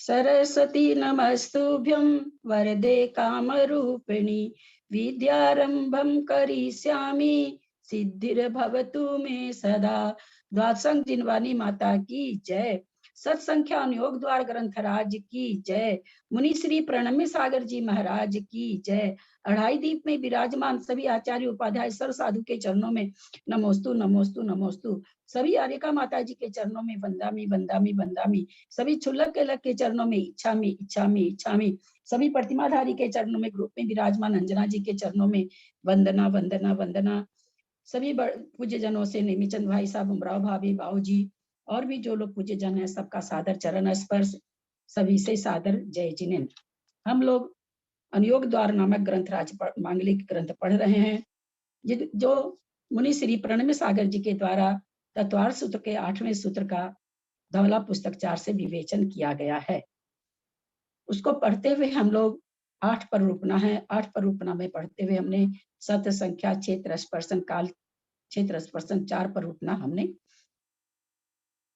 सरस्वती नमस्तुभ्यं वरदे कामरूपिणी विद्यारंभं करिष्यामि सिद्धिर्भवतु मे सदा। द्वादशं जिनवानी माता की जय। सत्संख्या अनुयोग द्वार ग्रंथराज की जय। मुनि श्री प्रणम्य सागर जी महाराज की जय। अढ़ाई दीप में विराजमान सभी आचार्य उपाध्याय सर्व साधु के चरणों में नमोस्तु नमोस्तु नमोस्तु। सभी आर्यका माता जी के चरणों में वंदामी वंदामी वंदामी। सभी क्षुल्लक के लग के चरणों में इच्छामी इच्छामी इच्छामी। सभी प्रतिमाधारी के चरणों में ग्रुप में विराजमान अंजना जी के चरणों में वंदना वंदना वंदना। सभी पूज्य जनों से नेमीचंद भाई साहब, उमराव भाभी, बाऊ जी और भी जो लोग पूज्य जन है सबका सादर चरण स्पर्श, सभी से सादर जय जिनेन्द्र। हम लोग अनुयोग द्वार नामक ग्रंथ राज मांगलिक ग्रंथ पढ़ रहे हैं जो मुनि श्री प्रणम्य सागर जी के द्वारा तत्वार सूत्र के 8वें सूत्र का धवला पुस्तक 4 से विवेचन किया गया है। उसको पढ़ते हुए हम लोग 8 पर रूपना है। 8 पर रूपना में पढ़ते हुए हमने सत्य संख्या, क्षेत्र स्पर्शन, काल क्षेत्र स्पर्शन, 4 पर रूपना हमने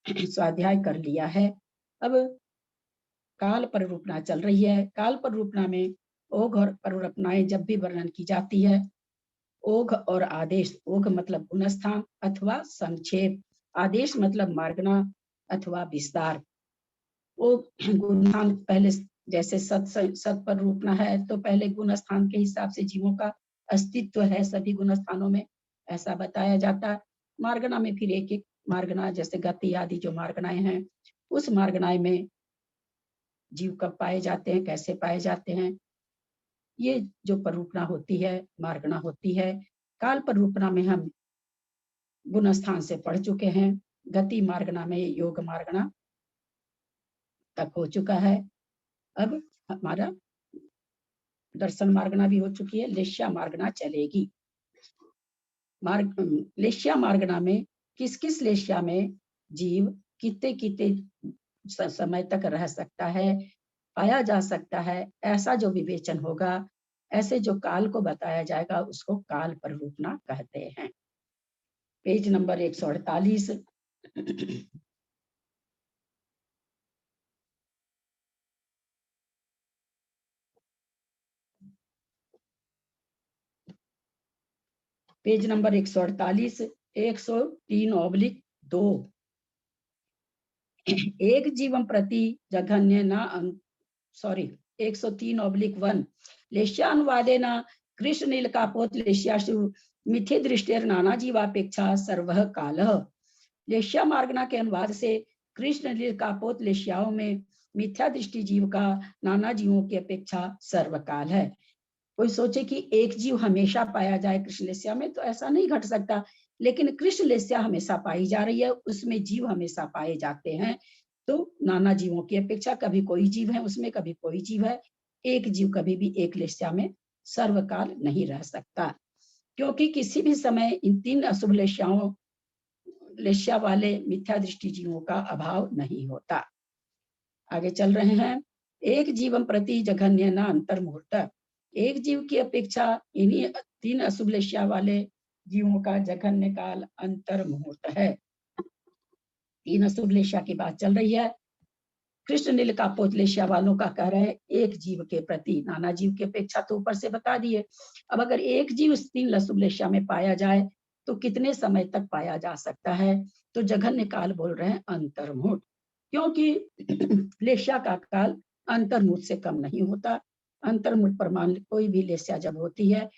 स्वाध्याय कर लिया है। अब काल पर रूपना चल रही है। काल पर रूपना में ओघ और पररूपनाएं जब भी वर्णन की जाती है, ओघ और आदेश, ओघ मतलब गुणस्थान अथवा संक्षेप, आदेश मतलब मार्गना अथवा विस्तार। वो गुणस्थान पहले जैसे सत पर रूपना है तो पहले गुण स्थान के हिसाब से जीवों का अस्तित्व है सभी गुण स्थानों में, ऐसा बताया जाता है। मार्गना में फिर एक एक मार्गना जैसे गति आदि जो मार्गनाएं हैं, उस मार्गनाएं में जीव कब पाए जाते हैं, कैसे पाए जाते हैं, ये जो परूपना होती है, मार्गना होती है। काल परूपना में हम गुण स्थान से पढ़ चुके हैं। गति मार्गना में योग मार्गना तक हो चुका है। अब हमारा दर्शन मार्गना भी हो चुकी है, लेश्या मार्गना चलेगी। लेश्या मार्गना में किस किस लेश्या में जीव कितने कितने समय तक रह सकता है, पाया जा सकता है, ऐसा जो विवेचन होगा, ऐसे जो काल को बताया जाएगा उसको काल परूपना कहते हैं। Page number 148। Page number 148, 103/2। एक जीवन प्रति जघन्य न 103/1 लेश्यानुवादेन कृष्ण नील कापोत लेश्यासु मिथ्य दृष्टिर नाना जीवापेक्षा सर्वः कालः। लेश्या मार्गना के अनुवाद से कृष्ण नील कापोत लेश्याओं में मिथ्या दृष्टि जीव का नाना जीवों की अपेक्षा सर्वकाल है। कोई सोचे कि एक जीव हमेशा पाया जाए कृष्ण लेस्या में, तो ऐसा नहीं घट सकता, लेकिन कृष्ण लेस्या हमेशा पाई जा रही है, उसमें जीव हमेशा पाए जाते हैं। तो नाना जीवों की अपेक्षा कभी कोई जीव है उसमें, कभी कोई जीव है। एक जीव कभी भी एक लेस्या में सर्वकाल नहीं रह सकता, क्योंकि किसी भी समय इन 3 अशुभ लेस्या वाले मिथ्या दृष्टि जीवों का अभाव नहीं होता। आगे चल रहे हैं। एक जीवन प्रति जघन्य न अंतर मुहूर्त। एक जीव की अपेक्षा इन्हीं 3 अशुभ लेश्या वाले जीवों का जघन्य काल अंतर मुहूर्त है। 3 अशुभ लेश्या की बात चल रही है। कृष्ण नील कापोत लेश्या वालों का कह रहे हैं एक जीव के प्रति, नाना जीव की अपेक्षा तो ऊपर से बता दिए। अब अगर एक जीव 3 अशुभ लेश्या में पाया जाए तो कितने समय तक पाया जा सकता है, तो जघन्य काल बोल रहे हैं अंतर मुहूर्त, क्योंकि लेश्या का काल अंतर्मुहूर्त से कम नहीं होता। अंतर्मुहूर्त प्रमाण कोई भी लेस्या जब होती है,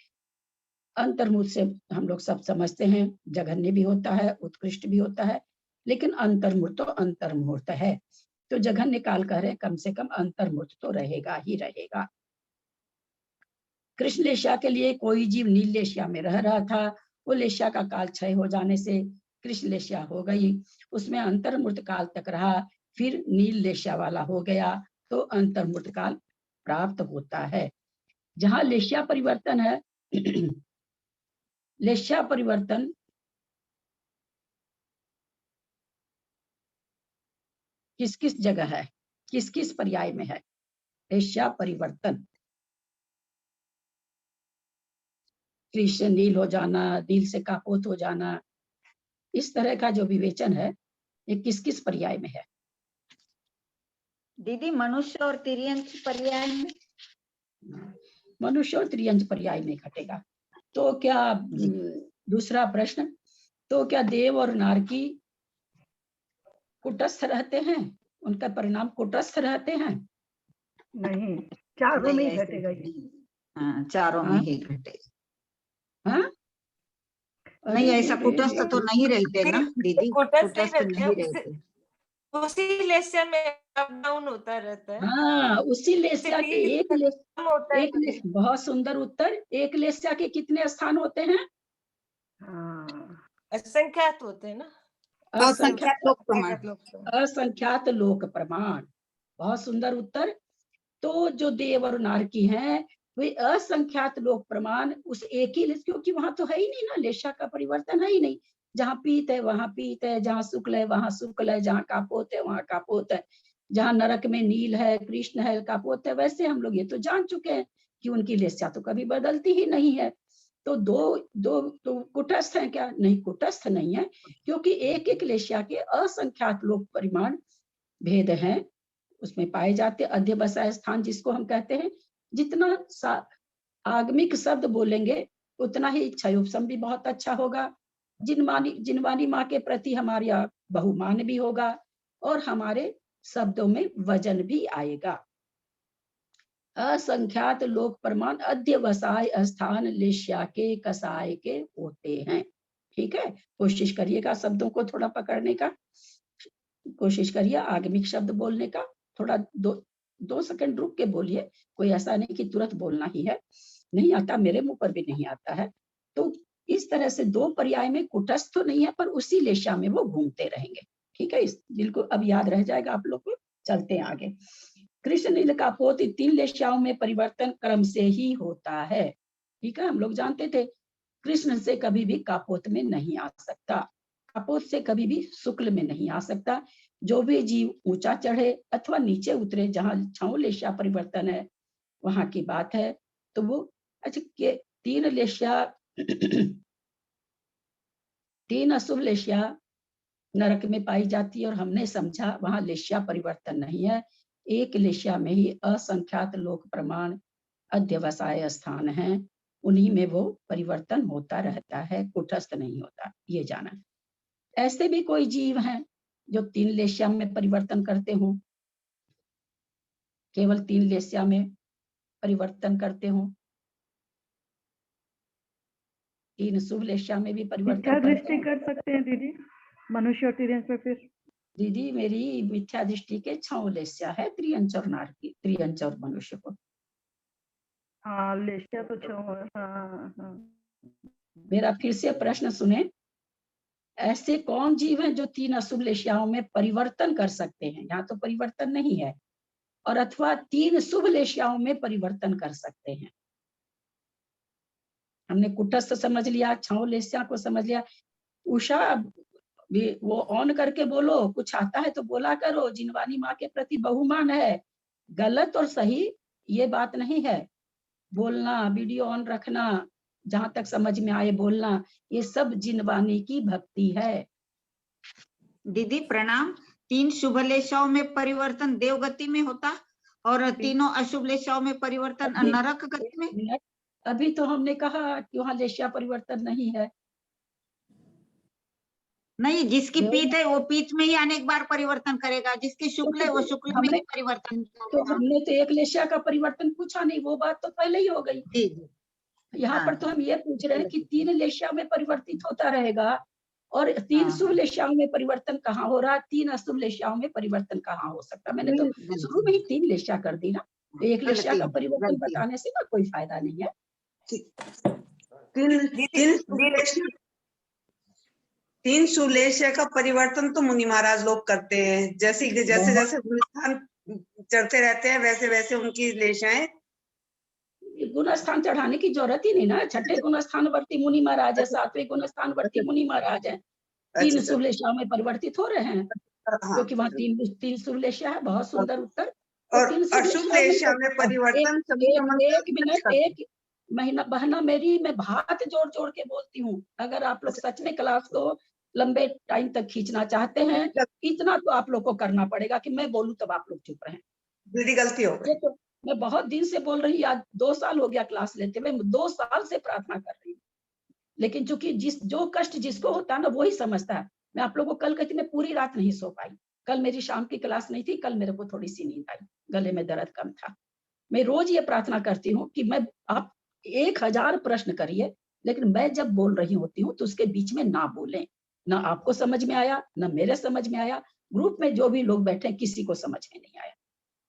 अंतर्मुहूर्त से हम लोग सब समझते हैं जघन्य भी होता है, उत्कृष्ट भी होता है, लेकिन अंतर्मुहूर्त तो अंतर्मुहूर्त है। तो जघन्य काल कह रहे हैं कम से कम अंतर्मुहूर्त तो रहेगा ही रहेगा। कृष्ण लेश्या के लिए कोई जीव नील लेश्या में रह रहा था, वो लेश्या का काल क्षय हो जाने से कृष्ण लेश्या हो गई, उसमें अंतर्मुहूर्त काल तक रहा, फिर नील लेश्या वाला हो गया, तो अंतर्मुहूर्त काल प्राप्त होता है। जहां लेश्या परिवर्तन है लेश्या परिवर्तन किस किस जगह है, किस किस पर्याय में है लेश्या परिवर्तन? कृष्ण नील हो जाना, नील से कापोत हो जाना, इस तरह का जो विवेचन है ये किस किस पर्याय में है? दीदी मनुष्य और तिर्यंच पर्याय में, मनुष्य और त्रियंच पर्याय में घटेगा। तो क्या दूसरा प्रश्न, तो क्या देव और नारकी कुटस्थ रहते हैं, उनका परिणाम कुटस्थ रहते हैं? नहीं, चारों में ही ऐसे घटेगा ये। नहीं। हाँ, चारों में ही घटेगा। हाँ नहीं, ऐसा कुटस्थ तो नहीं रहते ना दीदी, कुटस्थ नहीं रहते। उसी लेस्य में अप डाउन होता रहता है। हाँ, उसी लेस्या के एक होता है। बहुत सुंदर उत्तर। एक लेस्या के कितने स्थान होते हैं? हाँ, असंख्यात होते हैं ना, असंख्यात लोक प्रमाण। असंख्यात लोक प्रमाण, बहुत सुंदर उत्तर। तो जो देव और नारकी हैं वे असंख्यात लोक प्रमाण उस एक ही, क्योंकि वहां तो है ही नहीं ना, लेशा का परिवर्तन है ही नहीं। जहाँ पीत है वहां पीत है, जहाँ शुक्ल है वहां शुक्ल है, जहाँ कापोत है वहां कापोत है, जहाँ नरक में नील है कृष्ण है कापोत है। वैसे हम लोग ये तो जान चुके हैं कि उनकी लेशा तो कभी बदलती ही नहीं है। तो दो दो तो कुटस्थ है क्या? नहीं, कुटस्थ नहीं है, क्योंकि एक एक लेशा के असंख्यात लोक परिमाण भेद हैं, उसमें पाए जाते। अध्यवसाय स्थान जिसको हम कहते हैं, जितना आगमिक शब्द बोलेंगे उतना ही क्षयोपशम भी बहुत अच्छा होगा। जिनवानी माँ के प्रति हमारा बहुमान भी होगा और हमारे शब्दों में वजन भी आएगा। असंख्यात लोक प्रमाण अध्यवसाय स्थान लेश्या के कसाय के होते हैं। ठीक है, कोशिश करिएगा शब्दों को थोड़ा पकड़ने का, कोशिश करिए आगमिक शब्द बोलने का। थोड़ा दो सेकंड रुक के बोलिए, कोई ऐसा नहीं कि तुरंत बोलना ही है। नहीं आता, मेरे मुंह पर भी नहीं आता है। तो इस तरह से दो पर्याय में कुटस्थ तो नहीं है, पर उसी लेशा में वो घूमते रहेंगे। ठीक है, इस बिल्कुल अब याद रह जाएगा आप लोग को। चलते हैं आगे। कृष्ण नील का पोत 3 लेशाओं में परिवर्तन क्रम से ही होता है। ठीक है, हम लोग जानते थे कृष्ण से कभी भी कापोत में नहीं आ सकता, कापोत से कभी भी शुक्ल में नहीं आ सकता। जो भी जीव ऊंचा चढ़े अथवा नीचे उतरे, जहां छाऊ लेशा परिवर्तन है वहां की बात है। तो वो अच्छा के 3 लेशा 3 अशुभ लेशा नरक में पाई जाती है, और हमने समझा वहां लेशा परिवर्तन नहीं है। एक लेशा में ही असंख्यात लोक प्रमाण अध्यवसाय स्थान है, उन्हीं में वो परिवर्तन होता रहता है, कुटस्थ नहीं होता, ये जाना। ऐसे भी कोई जीव हैं जो 3 लेशा में परिवर्तन करते हो, केवल 3 लेशा में परिवर्तन करते हो, 3 शुभ लेशा में भी मिथ्या परिवर्तन करते दृष्टि हो। कर सकते हैं दीदी मनुष्य और तिर्यंच में फिर? दीदी मेरी मिथ्या दृष्टि के 6 लेशा है, त्रियंच और नारकी, त्रियंच और मनुष्य को। हाँ, लेशा तो 6 है। हाँ, हाँ। मेरा फिर से प्रश्न सुने, ऐसे कौन जीव हैं जो 3 अशुभ लेशयाओं में परिवर्तन कर सकते हैं? यहाँ तो परिवर्तन नहीं है, और अथवा 3 शुभ लेशयाओं में परिवर्तन कर सकते हैं। हमने कुटस्थ समझ लिया, 6 लेशया को समझ लिया। उषा भी वो ऑन करके बोलो, कुछ आता है तो बोला करो। जिनवानी माँ के प्रति बहुमान है, गलत और सही ये बात नहीं है। बोलना, वीडियो ऑन रखना, जहां तक समझ में आए बोलना, ये सब जिनवानी की भक्ति है। दीदी प्रणाम। 3 शुभ लेशाओं में परिवर्तन देवगति में होता और तीनों अशुभ लेशाओं में परिवर्तन नरक गति में। अभी तो हमने कहा कि वहां लेशा परिवर्तन नहीं है। नहीं, जिसकी पीत है वो पीत में ही अनेक बार परिवर्तन करेगा, जिसकी शुक्ल है वो शुक्ल में ही परिवर्तन तो हमने तो एक लेशा का परिवर्तन पूछा नहीं, वो बात तो पहले ही हो गई। यहाँ पर तो हम ये पूछ रहे हैं कि 3 लेशा में परिवर्तित होता रहेगा, और 3 शुभ लेशाओं में परिवर्तन कहाँ हो रहा है, 3 अशुभ लेशाओं में परिवर्तन कहाँ हो सकता? मैंने तो शुरू में ही 3 लेशा कर दी ना, तो एक लेशा का परिवर्तन बताने से ना कोई फायदा नहीं है। 3 सुलेशा का परिवर्तन तो मुनि महाराज लोग करते हैं, जैसे जैसे गुणस्थान चढ़ते रहते हैं वैसे वैसे उनकी लेशाएं। गुणस्थान चढ़ाने की जरूरत ही नहीं ना, 6ठे गुणस्थान वर्ती मुनि महाराज है, 7वें गुणस्थान वर्ती मुनि महाराज है। 3 शुभ लेशा में परिवर्तित हो रहे हैं, क्योंकि वहाँ 3 शुभ लेशा है। बहुत सुंदर उत्तर। और अशुभ लेशा में परिवर्तन एक मिनट, एक महीना बहना मेरी, मैं बात जोड़ जोड़ के बोलती हूँ। अगर आप लोग सच में क्लास को लंबे टाइम तक खींचना चाहते हैं, इतना तो आप लोग को करना पड़ेगा कि मैं बोलूं तब आप लोग चुप रहें। दीदी गलती हो गई। ये तो मैं बहुत दिन से बोल रही, आज 2 साल हो गया क्लास लेते हुए, 2 साल से प्रार्थना कर रही हूँ। लेकिन चूंकि जो कष्ट जिसको होता है ना वही समझता है। मैं आप लोगों को कल कहती, मैं पूरी रात नहीं सो पाई। कल मेरी शाम की क्लास नहीं थी, कल मेरे को थोड़ी सी नींद आई, गले में दर्द कम था। मैं रोज ये प्रार्थना करती हूँ कि आप 1000 प्रश्न करिए, लेकिन मैं जब बोल रही होती हूँ तो उसके बीच में ना बोलें। ना आपको समझ में आया, ना मेरे समझ में आया, ग्रुप में जो भी लोग बैठे किसी को समझ में नहीं आया।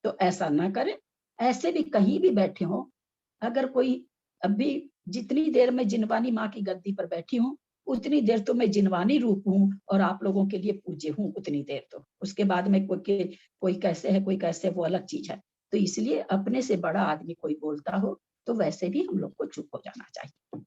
तो ऐसा ना करें। ऐसे भी कहीं भी बैठे हो, अगर कोई अभी जितनी देर में जिनवानी माँ की गद्दी पर बैठी हूँ, उतनी देर तो मैं जिनवानी रूप हूँ और आप लोगों के लिए पूज्य हूँ उतनी देर तो। उसके बाद में कोई कैसे है, कोई कैसे, वो अलग चीज है। तो इसलिए अपने से बड़ा आदमी कोई बोलता हो तो वैसे भी हम लोग को चुप हो जाना चाहिए।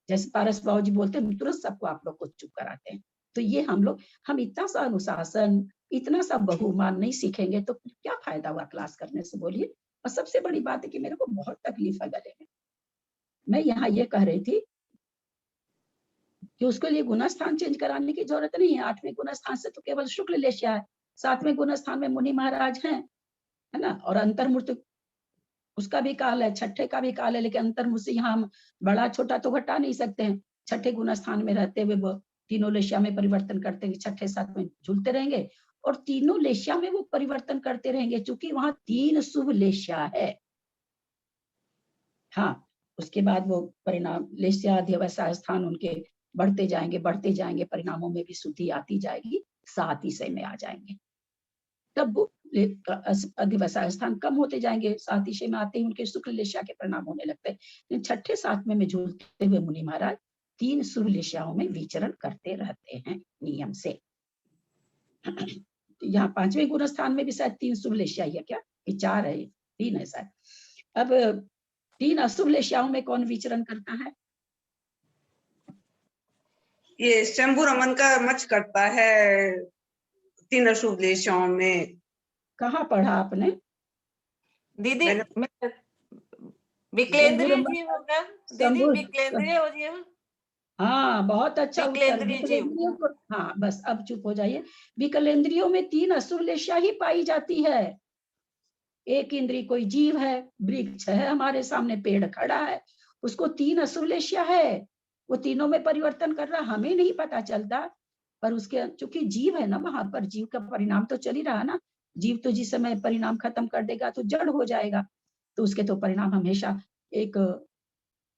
जैसे पारस बाबू जी बोलते हैं, तुरंत सबको आप लोग को चुप कराते हैं। तो ये हम इतना सा अनुशासन, इतना सा बहुमान नहीं सीखेंगे तो क्या फायदा हुआ क्लास करने से, बोलिए। और सबसे बड़ी बात है कि मेरे को बहुत तकलीफ है गले में। मैं यहाँ ये कह रही थी कि उसके लिए गुणस्थान चेंज कराने की जरूरत नहीं है। 8वें गुणस्थान से तो केवल शुक्ल लेशिया है, 7वें गुणस्थान में मुनि महाराज हैं, है ना, और अंतर्मूर्त उसका भी काल है, छठे का भी काल है, लेकिन अंतर्मुख से यहाँ हम बड़ा छोटा तो घटा नहीं सकते हैं। छठे गुण स्थान में रहते हुए वो तीनों लेशिया में परिवर्तन करते हैं, छठे 7वें झूलते रहेंगे और तीनों लेशिया में वो परिवर्तन करते रहेंगे, क्योंकि वहां 3 शुभ लेशिया है। हाँ, उसके बाद वो परिणाम लेशिया अध्यवसाय स्थान उनके बढ़ते जाएंगे, परिणामों में भी शुद्धि आती जाएगी, 7 ईसे में आ जाएंगे। तब वो अधिवसाय स्थान कम होते जाएंगे, 7 ईशे में आते ही उनके शुक्ल लेशिया के परिणाम होने लगते हैं। छठे 7वें में झूलते हुए मुनि महाराज 3 शुभ लेशियाओं में विचरण करते रहते हैं नियम से। यहाँ 5वें गुण स्थान में भी शायद 3 शुभ लेशिया है क्या, ये 4 है, 3 है शायद। अब 3 अशुभ लेशियाओं में कौन विचरण करता है? ये शंभु रमन का मच करता है 3 अशुभ लेशियाओं में। कहाँ पढ़ा आपने? दीदी मैंने विकलेंद्रीय जी होगा, दीदी विकलेंद्रीय हो जी। हाँ, बहुत अच्छा उत्तर। विकलेंद्रीय जीव। विकलेंद्रियों को, हाँ बस अब चुप हो जाइए। विकलेंद्रियों में 3 अशुभ लेशिया ही पाई जाती है। एक इंद्री कोई जीव है, वृक्ष है, हमारे सामने पेड़ खड़ा है, उसको 3 अशुभ लेशिया है, वो तीनों में परिवर्तन कर रहा, हमें नहीं पता चलता। पर उसके चूंकि जीव है ना, वहां पर जीव का परिणाम तो चल ही रहा ना। जीव तो जिस समय परिणाम खत्म कर देगा तो जड़ हो जाएगा, तो उसके तो परिणाम हमेशा एक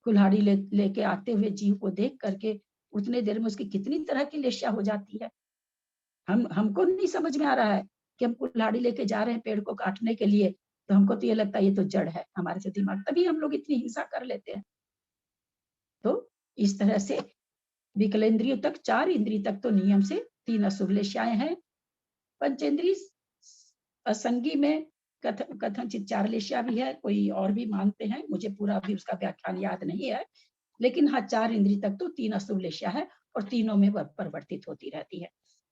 कुल्हाड़ी लेके आते हुए जीव को देख करके उतने देर में उसकी कितनी तरह की लेशिया हो जाती है। हमको नहीं समझ में आ रहा है कि हम कुल्हाड़ी लेके जा रहे हैं पेड़ को काटने के लिए, तो हमको तो ये लगता है ये तो जड़ है, हमारे से दिमाग, तभी हम लोग इतनी हिंसा कर लेते हैं। तो इस तरह से विकलेंद्रियों तक, 4 इंद्रिय तक तो नियम से 3 अशुभ लेशियाएं हैं। पंचेंद्रिय असंगी में कथनचित 4 लेशिया भी है, कोई और भी मानते हैं, मुझे पूरा भी उसका व्याख्यान याद नहीं है, लेकिन हाँ 4 इंद्रिय तक तो 3 अशुभ लेशिया है और तीनों में वह परिवर्तित होती रहती है।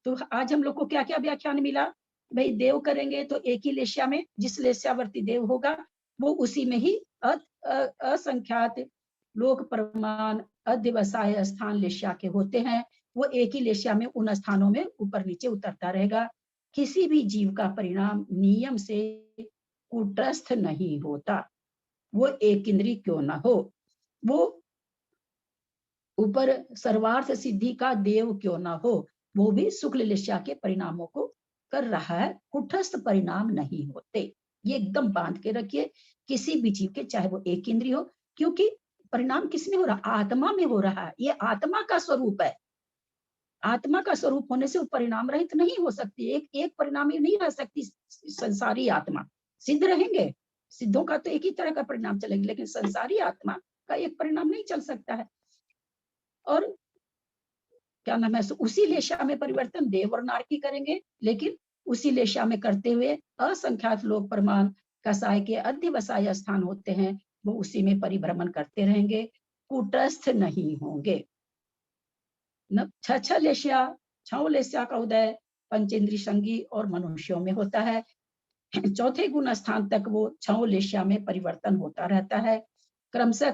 तो आज हम लोग को क्या क्या व्याख्यान मिला? भाई देव करेंगे तो एक ही लेशिया में, जिस लेशियावर्ती देव होगा वो उसी में ही असंख्यात लोक प्रमाण अध्यवसाय स्थान लेशिया के होते हैं, वो एक ही लेशिया में उन स्थानों में ऊपर नीचे उतरता रहेगा। किसी भी जीव का परिणाम नियम से कूटस्थ नहीं होता, वो एक इंद्रिय क्यों ना हो, वो ऊपर सर्वार्थ सिद्धि का देव क्यों ना हो, वो भी शुक्ल लेशिया के परिणामों को कर रहा है, कुटस्थ परिणाम नहीं होते। ये एकदम बांध के रखिए, किसी भी जीव के, चाहे वो एक इंद्रिय हो, क्योंकि परिणाम किसमें हो रहा? आत्मा में हो रहा है, ये आत्मा का स्वरूप है। आत्मा का स्वरूप होने से वो परिणाम रहित नहीं हो सकती, एक परिणाम ही नहीं रह सकती संसारी आत्मा। सिद्ध रहेंगे, सिद्धों का तो एक ही तरह का परिणाम चलेगा, लेकिन संसारी आत्मा का एक परिणाम नहीं चल सकता है। और क्या नाम है, उसी लेशा में परिवर्तन देव और नारकी करेंगे, लेकिन उसी लेशा में करते हुए असंख्यात लोग प्रमाण कसाय के अध्यवसाय स्थान होते हैं, वो उसी में परिभ्रमण करते रहेंगे, कूटस्थ नहीं होंगे। छह लेशिया, 6 लेशिया का उदय पंचेंद्रिय संगी और मनुष्यों में होता है। चौथे गुण स्थान तक वो 6 लेशिया में परिवर्तन होता रहता है। क्रमशः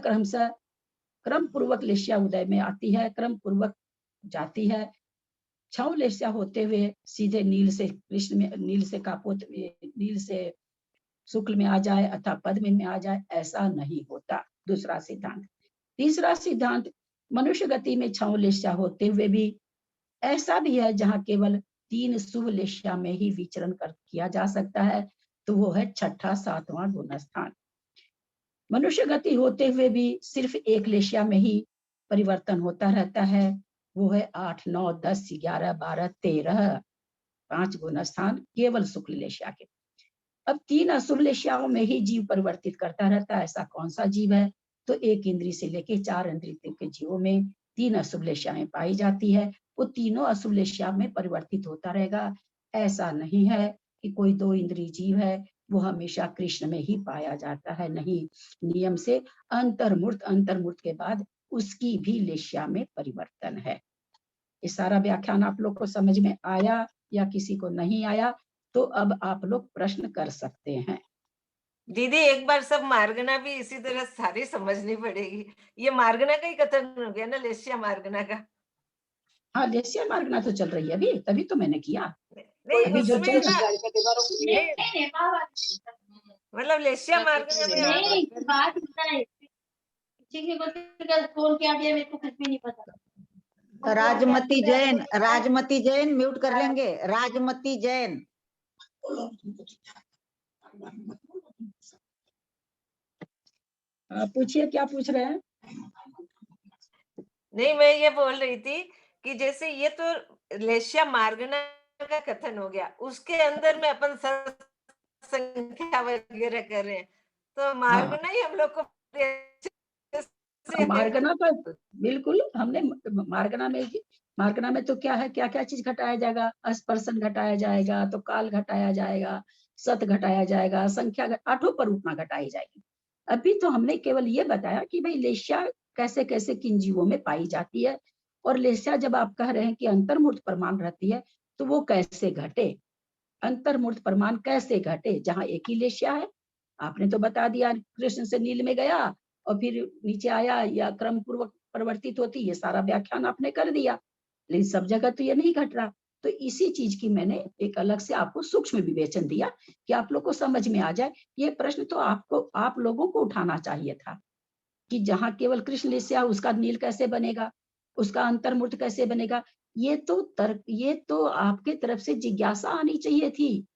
क्रम पूर्वक लेशिया उदय में आती है, क्रम पूर्वक जाती है। 6 लेशिया होते हुए सीधे नील से कृष्ण में, नील से कापोत, नील से शुक्ल में आ जाए अथवा पद्म में आ जाए, ऐसा नहीं होता। दूसरा सिद्धांत। तीसरा सिद्धांत, मनुष्य गति में 6 लेस्या होते हुए भी ऐसा भी है जहां केवल 3 शुभ लेस्या में ही विचरण किया जा सकता है, तो वो है छठा 7वां गुण स्थान। मनुष्य गति होते हुए भी सिर्फ 1 लेस्या में ही परिवर्तन होता रहता है, वो है 8, 9, 10, 11, 12, 13, 5 गुण स्थान केवल शुक्ल लेस्या के। अब 3 अशुभ लेस्याओं में ही जीव परिवर्तित करता रहता है, ऐसा कौन सा जीव है? तो 1 इंद्रिय से लेके 4 इंद्रिय तक के जीवों में 3 अशुभ लेस्याएं पाई जाती है। वो तीनों अशुभ लेस्या में परिवर्तित होता रहेगा। ऐसा नहीं है कि कोई 2 इंद्रिय जीव है वो हमेशा कृष्ण में ही पाया जाता है, नहीं। नियम से अंतर्मूर्त के बाद उसकी भी लेस्या में परिवर्तन है। ये सारा व्याख्यान आप लोग को समझ में आया या किसी को नहीं आया? तो अब आप लोग प्रश्न कर सकते हैं। दीदी एक बार सब मार्गना भी इसी तरह सारी समझनी पड़ेगी। ये मार्गना का ही कथन हो गया ना, लेस्या मार्गना का। हाँ, लेस्या मार्गना तो चल रही है अभी, तभी तो मैंने किया। नहीं अभी जो उसमें चल ना, रहा मतलब लेस्या मार्गना में राजमती जैन म्यूट कर लेंगे। राजमती जैन। पूछिए, क्या पूछ रहे हैं? नहीं, मैं ये बोल रही थी कि जैसे ये तो लेस्या मार्गना का कथन हो गया, उसके अंदर में अपन संख्या वगैरह कर रहे हैं, तो मार्गना ही हम लोग को मार्गना का बिल्कुल हमने मार्गना में तो क्या है, क्या क्या चीज घटाया जाएगा? स्पर्शन घटाया जाएगा, तो काल घटाया जाएगा, सत घटाया जाएगा, संख्या 8 पर उपमा घटाई जाएगी। अभी तो हमने केवल ये बताया कि भाई लेस्या कैसे कैसे किन जीवों में पाई जाती है, और लेस्या जब आप कह रहे हैं कि अंतर्मूर्त प्रमाण रहती है, तो वो कैसे घटे, अंतर्मूर्त प्रमाण कैसे घटे जहां एक ही लेस्या है? आपने तो बता दिया, कृष्ण से नील में गया और फिर नीचे आया या क्रम पूर्वक परिवर्तित होती, ये सारा व्याख्यान आपने कर दिया। लेकिन सब जगह तो ये नहीं घट रहा। तो इसी चीज की मैंने एक अलग से आपको सूक्ष्म विवेचन दिया कि आप लोग को समझ में आ जाए। ये प्रश्न तो आप लोगों को उठाना चाहिए था कि जहां केवल कृष्ण लेस्या उसका नील कैसे बनेगा, उसका अंतर्मूर्त कैसे बनेगा? ये तो आपके तरफ से जिज्ञासा आनी चाहिए थी।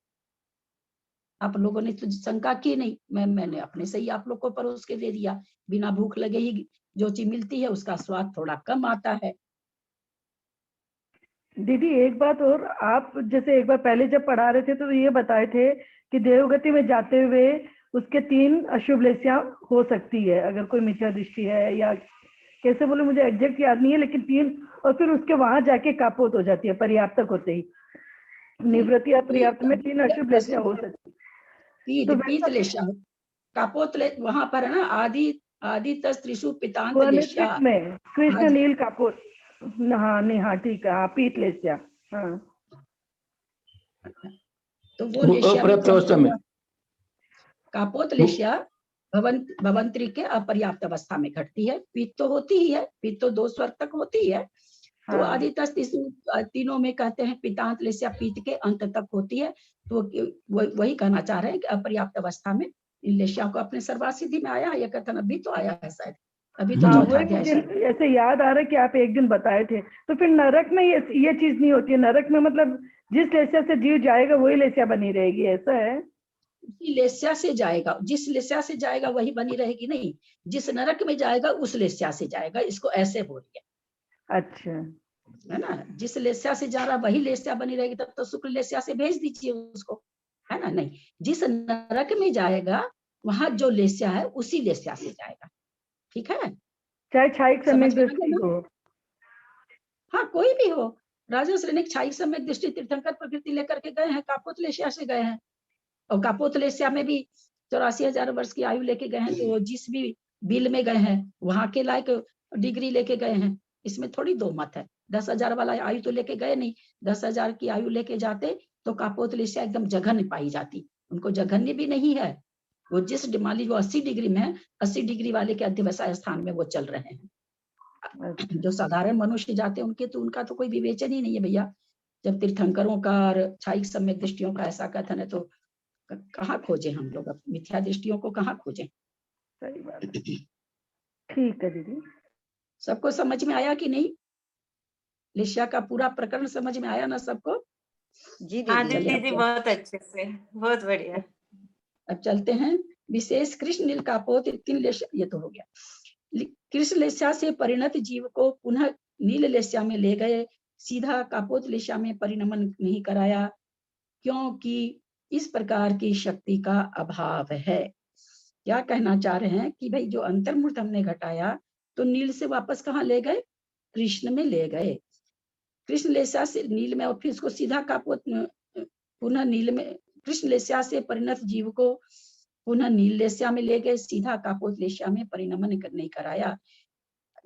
आप लोगों ने तो शंका की नहीं, मैंने अपने से ही आप लोग को परोस के दे दिया। बिना भूख लगे ही जो चीज मिलती है उसका स्वाद थोड़ा कम आता है। दीदी एक बात और, आप जैसे एक बार पहले जब पढ़ा रहे थे तो ये बताए थे कि देवगति में जाते हुए उसके 3 अशुभ लेस्या हो सकती है, अगर कोई मिथ्या दृष्टि है या कैसे बोले, मुझे एग्जैक्ट याद नहीं है, लेकिन 3, और फिर उसके वहां जाके कापोत हो जाती है पर्याप्तक होते ही। निवृत्ति या पर्याप्त में 3 अशुभ लेस्या हो सकती है। तो पीत लेस्या, कापोत वहां पर है ना, आदि तस त्रिशु पितांत लेस्या में कृष्ण नील कापोत। हाँ नहीं, हाँ ठीक है, हाँ पीत लेस्या। हाँ तो वो लेस्या कापोत लेस्या भवंत्री के अपर्याप्त अवस्था में घटती है। पीत तो होती ही है, पीत तो 2 स्वर तक होती है। तो आदि तस तीनों में कहते हैं पितांत लेस्या पीत के अंत तक होती है। तो वही कहना चाह रहे हैं कि अपर्याप्त अवस्था में इन लेस्या को अपने सर्वासिद्धि में आया है। यह कथन अभी तो आया है शायद, अभी तो चौथा अध्याय ऐसे याद आ रहा है कि आप एक दिन बताए थे। तो फिर नरक में ये चीज नहीं होती है? नरक में मतलब जिस लेस्या से जीव जाएगा वही लेस्या बनी रहेगी, ऐसा है? लेस्या से जाएगा, जिस लेस्या से जाएगा वही बनी रहेगी, नहीं। जिस नरक में जाएगा उस लेस्या से जाएगा, इसको ऐसे बोलिए। अच्छा, है ना, जिस लेस्या से जा रहा वही लेस्या बनी रहेगी, तब तो शुक्ल लेस्या से भेज दीजिए उसको, है ना। नहीं, जिस नरक में जाएगा वहां जो लेस्या है उसी लेस्या से जाएगा। ठीक है, चाहे क्षयिक सम्यक दृष्टि हो। हाँ, कोई भी हो। राजा श्रेणी क्षयिक सम्यक दृष्टि तीर्थंकर प्रकृति लेकर के गए हैं, कापोत लेस्या से गए हैं। और कापोत लेस्या में भी 84,000 वर्ष की आयु लेके गए हैं, तो जिस भी बिल में गए हैं वहां के लायक डिग्री लेके गए हैं। इसमें थोड़ी दो मत है। 10,000 वाला आयु तो लेके गए नहीं, 10,000 की आयु लेके जाते तो कापोत लेस्या एकदम जघन्य पाई जाती। उनको जघन्य भी नहीं है, वो जिस मान लीजिए वो 80 डिग्री में है, 80 डिग्री वाले के अध्यवसाय स्थान में वो चल रहे हैं। जो साधारण मनुष्य जाते हैं उनका तो कोई विवेचन ही नहीं है भैया। जब तीर्थंकरों का और क्षयिक सम्यक दृष्टियों का ऐसा कथन है तो कहाँ खोजें हम लोग, अब मिथ्या दृष्टियों को कहाँ खोजें। सही बात है। ठीक है दीदी। सबको समझ में आया कि नहीं? लेस्या का पूरा प्रकरण समझ में आया ना सबको? जी हाँ दीदी। चलिए अब दीदी, बहुत अच्छे से, बहुत बढ़िया। अब चलते हैं। विशेष कृष्ण नील कापोत तीन लेस्या, ये तो हो गया। कृष्ण लेस्या से परिणत जीव को पुनः नील लेस्या में ले गए, सीधा कापोत लेस्या में परिणमन नहीं कराया, क्योंकि इस प्रकार की शक्ति का अभाव है। क्या कहना चाह रहे हैं कि भाई जो अंतर्मूर्त हमने घटाया तो नील से वापस कहाँ ले गए? कृष्ण में ले गए। कृष्ण लेस्या से नील में, और फिर इसको सीधा कापोत पुनः नील में, कृष्ण लेस्या से परिणत जीव को पुनः नील लेस्या में ले गए, सीधा कापोत लेस्या में परिणमन नहीं कराया।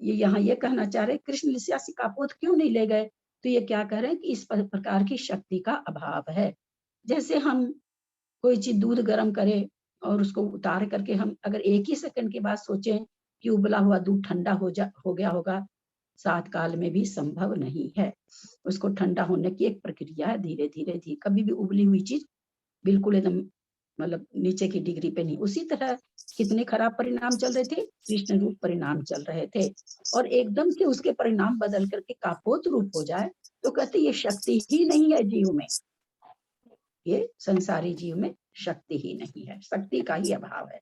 ये यहाँ ये कहना चाह रहे कृष्ण लेस्या से कापोत क्यों नहीं ले गए? तो ये क्या कह रहे हैं कि इस प्रकार की शक्ति का अभाव है। जैसे हम कोई चीज दूध गर्म करें और उसको उतार करके हम अगर एक ही सेकंड के बाद सोचें कि उबला हुआ दूध ठंडा हो गया होगा, 7 काल में भी संभव नहीं है। उसको ठंडा होने की एक प्रक्रिया है, धीरे धीरे कभी भी उबली हुई चीज बिल्कुल एकदम मतलब नीचे की डिग्री पे नहीं। उसी तरह कितने खराब परिणाम चल रहे थे, कृष्ण रूप परिणाम चल रहे थे, और एकदम से उसके परिणाम बदल करके कापोत रूप हो जाए तो कहते ये शक्ति ही नहीं है जीव में, ये संसारी जीव में शक्ति ही नहीं है, शक्ति का ही अभाव है।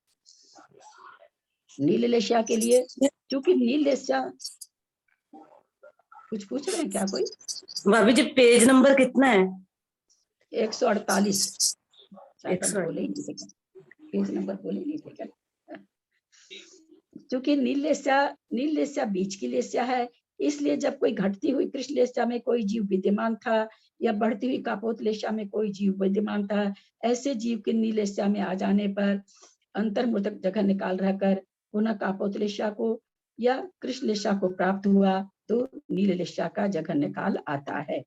नील लेस्या के लिए, क्योंकि नील लेस्या, कुछ पूछ रहे हैं क्या कोई? भाभी जी पेज नंबर कितना है? 148। शायद 148। बोले ही नहीं थे, पेज नंबर बोले नहीं थे क्या? क्योंकि नील लेस्या बीच की लेस्या है, इसलिए जब कोई घटती हुई कृष्ण लेस्या में कोई जीव विद्यमान था या बढ़ती हुई कापोत लेस्या में कोई जीव विद्यमान था, ऐसे जीव के नील लेस्या में आ जाने पर अंतर्मुतक जगह निकाल रहकर पुनः कापोत लेस्या को या कृष्ण लेस्या को प्राप्त हुआ तो नील लेस्या का जगह निकाल आता है।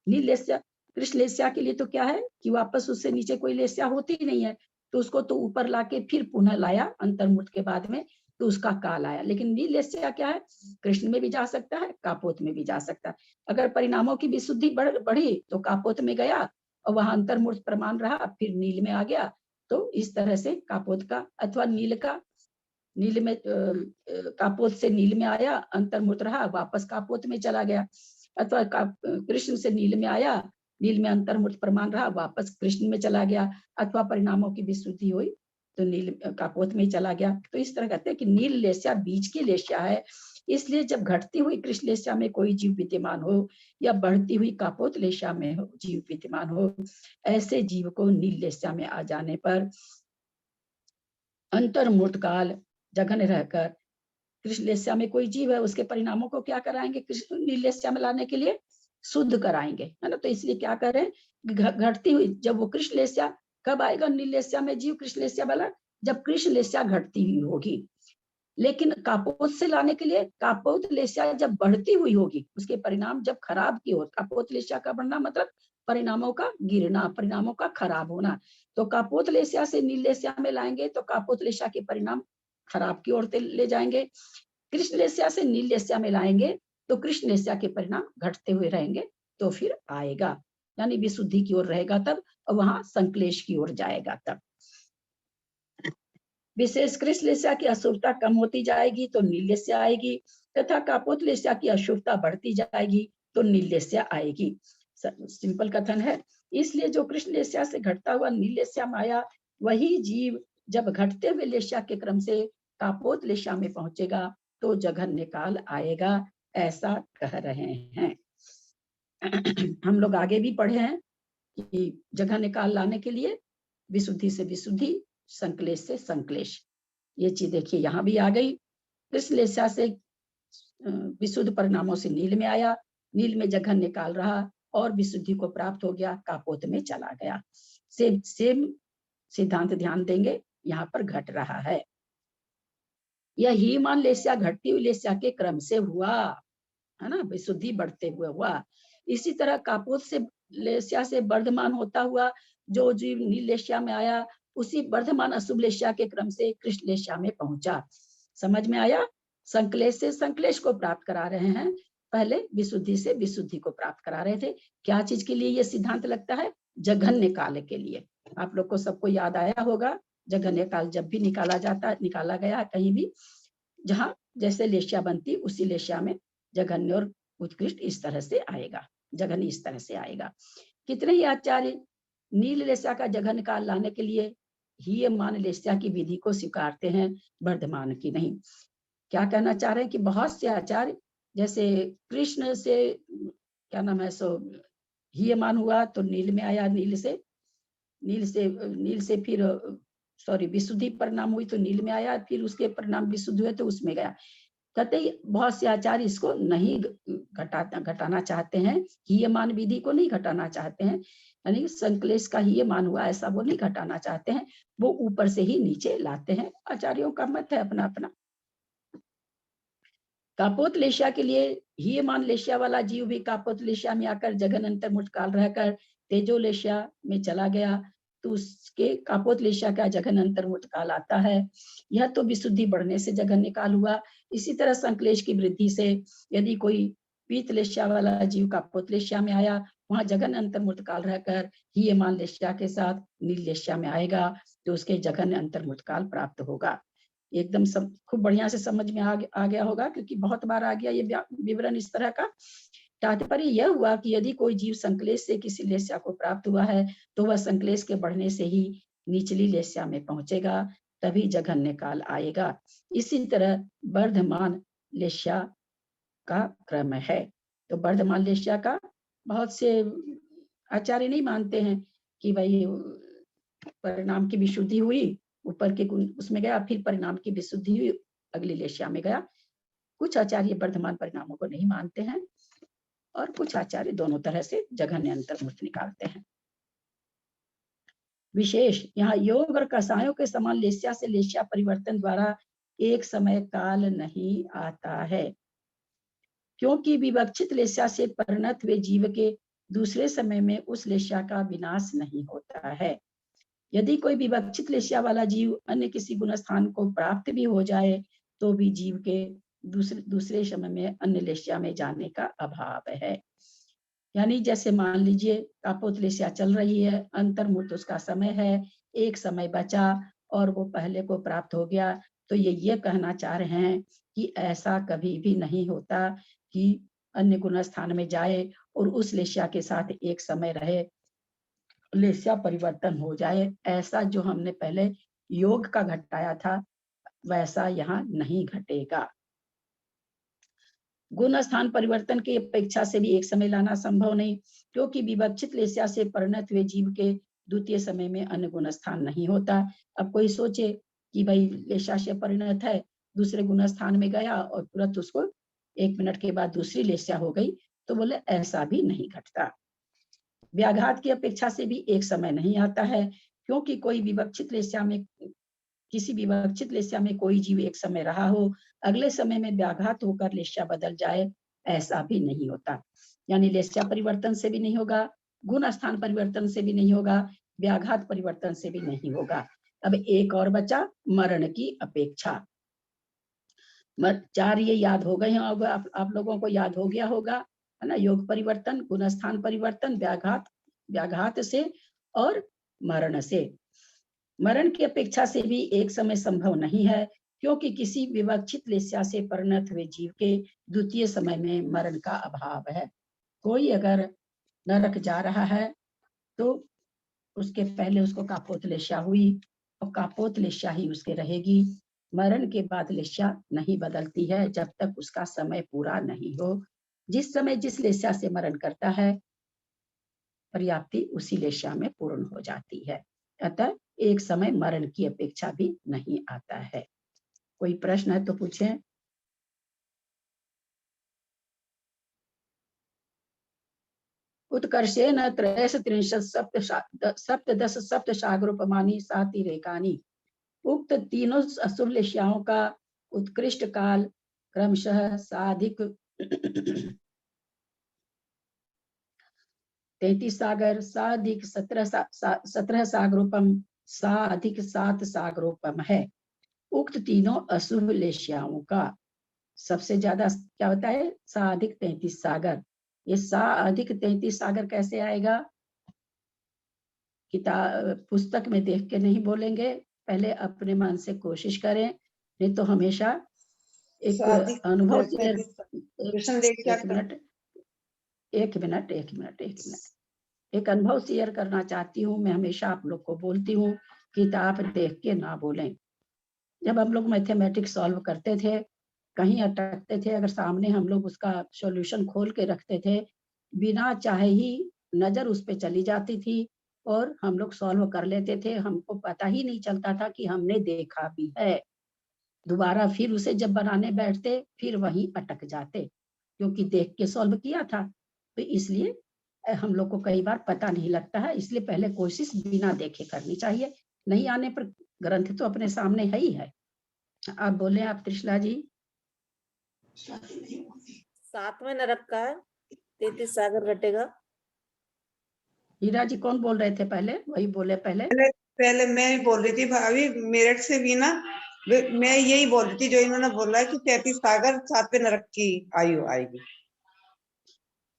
नील लेस्या कृष्ण लेस्या के लिए तो क्या है कि वापस उससे नीचे कोई लेस्या होती ही नहीं है, तो उसको तो ऊपर लाके फिर पुनः लाया अंतर्मुत के बाद में, तो उसका काल आया। लेकिन नील लेस्या क्या है, कृष्ण में भी जा सकता है, कापोत में भी जा सकता है। अगर परिणामों की विशुद्धि बढ़ी तो कापोत में गया और वहां अंतर्मूर्त प्रमाण रहा, फिर नील में आ गया। तो इस तरह से कापोत का अथवा नील में कापोत से नील में आया, अंतर्मूर्त रहा, वापस कापोत में चला गया, अथवा कृष्ण से नील में आया, नील में अंतर्मूर्त प्रमाण रहा, वापस कृष्ण में चला गया, अथवा परिणामों की विशुद्धि हुई तो नील कापोत में चला गया। तो इस तरह कहते हैं कि नील लेस्या बीच की लेस्या है, इसलिए जब घटती हुई कृष्ण लेस्या में कोई जीव विद्यमान हो या बढ़ती हुई कापोत लेस्या में जीव विद्यमान हो, ऐसे जीव को नील लेस्या में आ जाने पर अंतर्मूर्त काल जगह में रहकर कृष्ण लेस्या में कोई जीव है उसके परिणामों को क्या कराएंगे, कृष्ण नील लेस्या में लाने के लिए शुद्ध कराएंगे, है ना। तो इसलिए क्या करें, घटती हुई जब वो कृष्ण लेस्या, कब आएगा नील लेस्या में जीव कृष्ण लेस्या वाला, जब कृष्ण लेस्या घटती हुई होगी। लेकिन कापोत से लाने के लिए कापोत लेस्या जब बढ़ती हुई होगी, उसके परिणाम जब खराब की हो, कापोत लेस्या का बढ़ना मतलब परिणामों का गिरना, परिणामों का खराब होना। तो कापोत लेस्या से नील लेस्या में लाएंगे तो कापोत लेस्या के परिणाम खराब की ओर ले जाएंगे। कृष्ण लेस्या से नील लेस्या में लाएंगे तो कृष्ण लेस्या के परिणाम घटते हुए रहेंगे, तो फिर आएगा, यानी विशुद्धि की ओर रहेगा तब, और वहां संक्लेश की ओर जाएगा तब। विशेष कृष्ण लेस्या की अशुभता कम होती जाएगी तो नील लेस्या आएगी, तथा कापोत लेस्या की अशुभता बढ़ती जाएगी तो नील लेस्या आएगी। सिंपल कथन है। इसलिए जो कृष्ण लेस्या से घटता हुआ नील लेस्या में आया, वही जीव जब घटते हुए लेस्या के क्रम से कापोत लेस्या में पहुंचेगा तो जगह निकाल आएगा, ऐसा कह रहे हैं। हम लोग आगे भी पढ़े हैं कि जगह निकाल लाने के लिए विशुद्धि से विशुद्धि, संक्लेश से संक्लेश, ये चीज देखिए यहाँ भी आ गई। कृष्ण लेस्या से विशुद्ध परिणामों से नील में आया, नील में जगह निकाल रहा और विशुद्धि को प्राप्त हो गया, कापोत में चला गया। सेम सिद्धांत ध्यान देंगे, यहाँ पर घट रहा है। यह हीमान लेस्या घटती हुई लेस्या के क्रम से हुआ, है ना, विशुद्धि बढ़ते हुए हुआ। इसी तरह कापोत से लेस्या से वर्धमान होता हुआ जो जीव नील लेस्या में आया, उसी वर्धमान अशुभ लेस्या के क्रम से कृष्ण लेस्या में पहुंचा। समझ में आया? संक्लेश से संक्लेश को प्राप्त करा रहे हैं, पहले विशुद्धि से विशुद्धि को प्राप्त करा रहे थे। क्या चीज के लिए ये सिद्धांत लगता है? जघन्य काल के लिए, आप लोग को सबको याद आया होगा, जघन्य काल जब भी निकाला गया कहीं भी जहां जैसे लेशिया बनती, उसी लेशिया में जघन्य और उत्कृष्ट इस तरह से आएगा, जघन्य इस तरह से आएगा। कितने ही आचार्य नील लेशिया का जघन्य काल लाने के लिए हीयमान लेशिया की विधि को स्वीकारते हैं, वर्धमान की नहीं। क्या कहना चाह रहे हैं कि बहुत से आचार्य जैसे कृष्ण से क्या नाम है सो हीयमान हुआ तो नील में आया, नील से फिर सॉरी विशुद्धि परिणाम हुई तो नील में आया, फिर उसके परिणाम विशुद्ध हुए तो उसमें गया। कहते बहुत से आचार्य इसको नहीं घटाना चाहते हैं, हीयमान विधि को नहीं घटाना चाहते हैं, यानी संक्लेश का हीयमान हुआ ऐसा वो नहीं घटाना चाहते हैं, वो ऊपर से ही नीचे लाते हैं। आचार्यों का मत है अपना अपना। कापोत लेशिया के लिए हीयमान लेशिया वाला जीव भी कापोत लेशिया में आकर जघन अंतर्मुठ काल रहकर तेजो लेशिया में चला गया तो उसके कापोत लेशिया का जघन अंतर्मुठ काल आता है। यह तो विशुद्धि बढ़ने से जघन निकाल हुआ। इसी तरह संक्लेश की वृद्धि से यदि कोई पीत लेशिया वाला जीव कापोत लेशिया में आया, वहां जघन अंतर्मुठ काल रहकर हीयमान लेशिया के साथ नील लेशिया में आएगा तो उसके जघन अंतर्मुठ काल प्राप्त होगा। एकदम सब खूब बढ़िया से समझ में आ गया होगा, क्योंकि बहुत बार आ गया ये विवरण इस तरह का। तात्पर्य यह हुआ कि यदि कोई जीव संक्लेश से किसी लेशिया को प्राप्त हुआ है तो वह संक्लेश के बढ़ने से ही निचली लेशिया में पहुंचेगा, तभी जघन्य काल आएगा। इसी तरह वर्धमान लेशिया का क्रम है। तो वर्धमान लेशिया का बहुत से आचार्य नहीं मानते हैं कि भाई परिणाम की विशुद्धि हुई, ऊपर के गुण उसमें गया, फिर परिणाम की विशुद्धि हुई, अगली लेशिया में गया। कुछ आचार्य वर्धमान परिणामों को नहीं मानते हैं और कुछ आचार्य दोनों तरह से जघन्य अंतर्मुठ निकालते हैं। विशेष यहाँ योग और कसायों के समान लेशिया से लेशिया परिवर्तन द्वारा एक समय काल नहीं आता है, क्योंकि विवक्षित लेशिया से परिणत हुए जीव के दूसरे समय में उस लेशिया का विनाश नहीं होता है। यदि कोई विवक्षित लेशिया वाला जीव अन्य किसी गुण स्थान को प्राप्त भी हो जाए तो भी जीव के दूसरे समय में अन्य लेशिया में जाने का अभाव है। यानी जैसे मान लीजिए कापोत लेशिया चल रही है, अंतर्मुठ उसका समय है, एक समय बचा और वो पहले को प्राप्त हो गया, तो ये कहना चाह रहे हैं कि ऐसा कभी भी नहीं होता कि अन्य गुण स्थान में जाए और उस लेशिया के साथ एक समय रहे, लेशिया परिवर्तन हो जाए। ऐसा जो हमने पहले योग का घटाया था वैसा यहाँ नहीं घटेगा। गुण स्थान परिवर्तन की अपेक्षा से भी एक समय लाना संभव नहीं, क्योंकि विवक्षित लेशिया से परिणत हुए जीव के द्वितीय समय में अन्य गुण स्थान नहीं होता। अब कोई सोचे कि भाई लेशिया से परिणत है, दूसरे गुण स्थान में गया और तुरंत उसको 1 मिनट के बाद दूसरी लेशिया हो गई, तो बोले ऐसा भी नहीं घटता। व्याघात की अपेक्षा से भी एक समय नहीं आता है, क्योंकि कोई विवक्षित लेशिया में किसी विवक्षित लेशिया में कोई जीव एक समय रहा हो, अगले समय में व्याघात होकर लेशिया बदल जाए, ऐसा भी नहीं होता। यानी लेशिया परिवर्तन से भी नहीं होगा, गुण स्थान परिवर्तन से भी नहीं होगा, व्याघात परिवर्तन से भी नहीं होगा। अब एक और बचा मरण की अपेक्षा। 4 ये याद हो गए होंगे, आप लोगों को याद हो गया होगा, है ना। योग परिवर्तन, गुण स्थान परिवर्तन, व्याघात से और मरण से। मरण की अपेक्षा से भी एक समय संभव नहीं है, क्योंकि किसी विवक्षित लेशिया से परिणत हुए जीव के द्वितीय समय में मरण का अभाव है। कोई अगर नरक जा रहा है तो उसके पहले उसको कापोत लेशिया हुई और कापोत लेशिया ही उसके रहेगी। मरण के बाद लेशिया नहीं बदलती है जब तक उसका समय पूरा नहीं हो। जिस समय जिस लेशिया से मरण करता है, पर्याप्ति उसी लेशिया में पूर्ण हो जाती है। अतः एक समय मरण की अपेक्षा भी नहीं आता है। कोई प्रश्न है तो पूछें। उत्कर्षेण त्रयश त्रिंशत् सप्तदश सप्त सागरोपमानी साति रेखानी। उक्त तीनों अशुभ लेशियाओं का उत्कृष्ट काल क्रमशः साधिक 33 सागर, साधिक 17 सागरोपम, साधिक 7 सागरोपम है। उक्त तीनों अशुभ लेशियाओं का सबसे ज्यादा क्या होता है? साधिक 33 सागर। ये साधिक 33 सागर कैसे आएगा? किताब पुस्तक में देख के नहीं बोलेंगे, पहले अपने मन से कोशिश करें, नहीं तो हमेशा एक शादी अनुभव जैसे शेयर कृष्ण लेखा एक मिनट एक मिनट एक मिनट एक मिनट एक अनुभव शेयर करना चाहती हूँ। मैं हमेशा आप लोग को बोलती हूँ किताब देख के ना बोलें। जब हम लोग मैथमेटिक्स सॉल्व करते थे, कहीं अटकते थे, अगर सामने हम लोग उसका सॉल्यूशन खोल के रखते थे, बिना चाहे ही नजर उस पे चली जाती थी और हम लोग सॉल्व कर लेते थे। हमको पता ही नहीं चलता था कि हमने देखा भी है। दोबारा फिर उसे जब बनाने बैठते, फिर वहीं अटक जाते, क्योंकि देख के सॉल्व किया था। तो इसलिए हम लोग को कई बार पता नहीं लगता है, इसलिए पहले कोशिश बिना देखे करनी चाहिए। नहीं आने पर ग्रंथ तो अपने सामने है ही है। आप बोले आप त्रिशला जी। 7वें नरक का 33 सागर घटेगा। हीरा जी कौन बोल रहे थे पहले? वही बोले पहले। पहले मैं ही बोल रही थी भाभी, मेरठ से भी ना, मैं यही बोल रही थी जो इन्होंने बोला है कि 33 सागर 7वें नरक की आयु आएगी।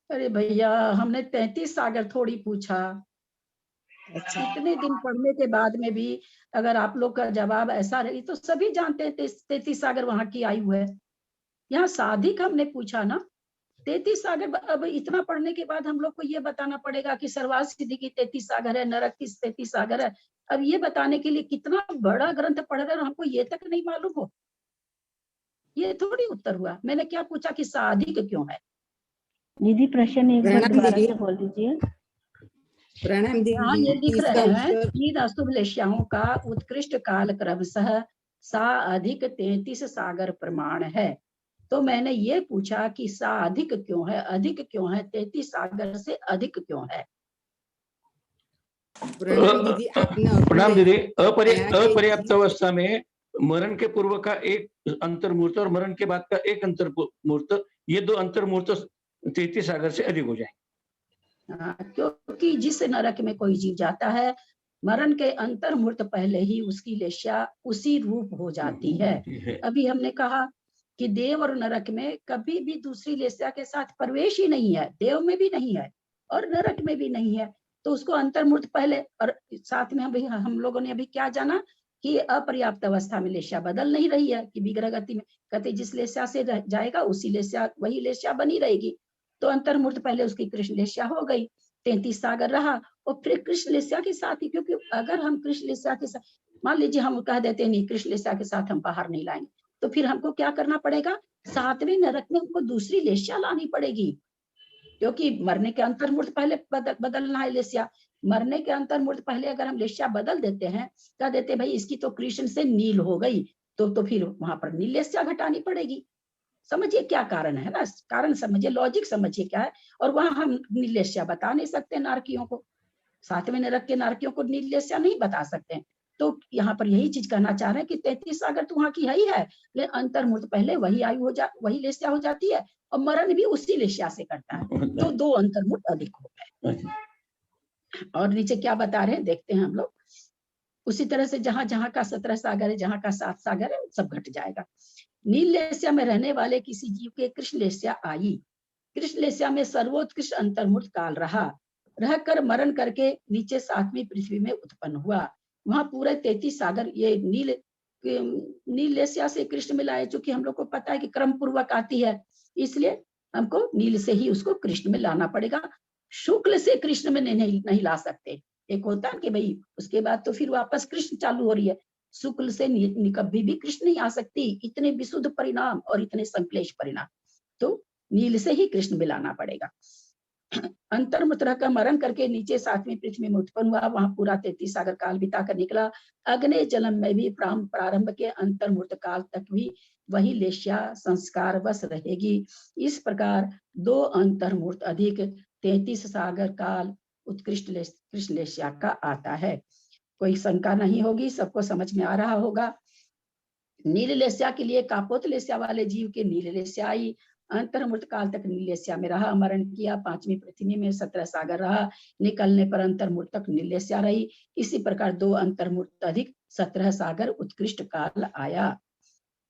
अरे भैया, हमने 33 सागर थोड़ी पूछा। अच्छा, इतने दिन पढ़ने के बाद में भी अगर आप लोग का जवाब ऐसा रही तो सभी जानते हैं 33 सागर वहां की आयु है। यहाँ साधिक हमने पूछा ना, 33 सागर। अब इतना पढ़ने के बाद हम लोग को ये बताना पड़ेगा कि सर्वार्थ सिद्धि की 33 सागर है, नरक की 33 सागर है। अब ये बताने के लिए कितना बड़ा ग्रंथ पढ़ रहे हैं और हमको ये तक नहीं मालूम हो, ये थोड़ी उत्तर हुआ। मैंने क्या पूछा कि साधिक क्यों है? दीदी प्रश्न एक बार प्रणाम दोबारा दीदी। से बोल दीजिए। प्रणाम यहाँ दीदी। ये लिख इसका रहे हैं उत्तर तीन अशुभ लेश्याओं का उत्कृष्ट काल क्रमशः सा अधिक 33 सागर प्रमाण है। तो मैंने ये पूछा कि सा अधिक क्यों है, अधिक क्यों है, 33 सागर से अधिक क्यों है? प्रणाम दीदी, आपने प्रणाम दीदी। बताया कि अपर्याप्त अवस्था में मरण के पूर्व का एक अंतर्मूर्त और मरण के बाद का एक अंतर्मूर्त, ये दो अंतर्मूर्त 33 सागर से अधिक हो जाए। क्योंकि जिस नरक में कोई जीव जाता है, मरण के अंतर्मूर्त पहले ही उसकी लेश्या उसी रूप हो जाती है। अभी हमने कहा कि देव और नरक में कभी भी दूसरी लेश्या के साथ प्रवेश ही नहीं है, देव में भी नहीं है और नरक में भी नहीं है। तो उसको अंतर्मूर्त पहले, और साथ में अभी हम लोगों ने अभी क्या जाना कि अपर्याप्त अवस्था में लेश्या बदल नहीं रही है, कि विग्रह गति में कहते जिस लेश्या से जाएगा उसी लेश्या, वही लेश्या बनी रहेगी। तो अंतर्मूर्त पहले उसकी कृष्ण लेश्या हो गई, 33 सागर रहा और फिर कृष्ण लेश्या के साथ ही, क्योंकि अगर हम कृष्ण लेश्या के साथ, मान लीजिए हम कह देते नहीं कृष्ण लेश्या के साथ हम बाहर नहीं लाएंगे, तो फिर हमको क्या करना पड़ेगा? 7वें नरक में हमको दूसरी लेश्या लानी पड़ेगी, क्योंकि मरने के अंतर्मूर्त पहले बदलना है लेश्या। मरने के अंतर्मूर्त पहले अगर हम लेश्या बदल देते हैं, कह देते भाई इसकी तो कृष्ण से नील हो गई, तो फिर वहां पर नील लेश्या घटानी पड़ेगी। समझिए क्या कारण है ना, कारण समझिए, लॉजिक समझिए क्या है। और वहां हम नीलेश्या बता नहीं सकते नारकियों को, 7वें नरक के नारकियों को नीलेश्या नहीं बता सकते। तो यहाँ पर यही चीज कहना चाह रहे हैं कि 33 सागर तो वहां की है ही है, लेकिन अंतर्मूर्त पहले वही आयु वही लेश्या हो जाती है और मरण भी उसी लेश्या से करता है, तो 2 अंतर्मूर्त अधिक हो गए। और नीचे क्या बता रहे हैं देखते हैं हम लोग। उसी तरह से जहां जहां का 17 सागर है, जहां का 7 सागर है, सब घट जाएगा। नील लेश्या में रहने वाले किसी जीव के कृष्ण लेश्या आई, कृष्ण लेश्या में सर्वोत्कृष्ट अंतर्मूर्त काल रहा, रहकर मरण करके नीचे 7वीं पृथ्वी में उत्पन्न हुआ। वहां पूरे 33 सागर ये नील लेश्या से कृष्ण में लाए, चूंकि हम लोग को पता है कि क्रम पूर्वक आती है, इसलिए हमको नील से ही उसको कृष्ण में लाना पड़ेगा। शुक्ल से कृष्ण में नहीं ला सकते। एक होता है कि भाई उसके बाद तो फिर वापस कृष्ण चालू हो रही है, शुक्ल से कभी भी कृष्ण नहीं आ सकती, इतने विशुद्ध परिणाम और इतने संक्लेश परिणाम, तो नील से ही कृष्ण मिलाना पड़ेगा। अंतर्मुक्त रहकर मरण करके नीचे 7वीं पृथ्वी में उत्पन्न हुआ, वहां पूरा 33 सागर काल बिता कर निकला। अग्नि जन्म में भी प्रारंभ के अंतर्मुक्त काल तक भी वही लेश्या संस्कार वश रहेगी। इस प्रकार 2 अंतर्मूर्त अधिक 33 सागर काल उत्कृष्ट कृष्ण लेश्या का आता है। कोई शंका नहीं होगी, सबको समझ में आ रहा होगा। नील लेश्या के लिए कापोत लेश्या वाले जीव के नील लेश्या आई, अंतर्मूर्त काल तक नील लेश्या में रहा, मरण किया, 5वीं पृथ्वी में 17 सागर रहा, निकलने पर अंतर्मूर्त तक नील लेश्या रही। इसी प्रकार 2 अंतर्मूर्त अधिक 17 सागर उत्कृष्ट काल आया।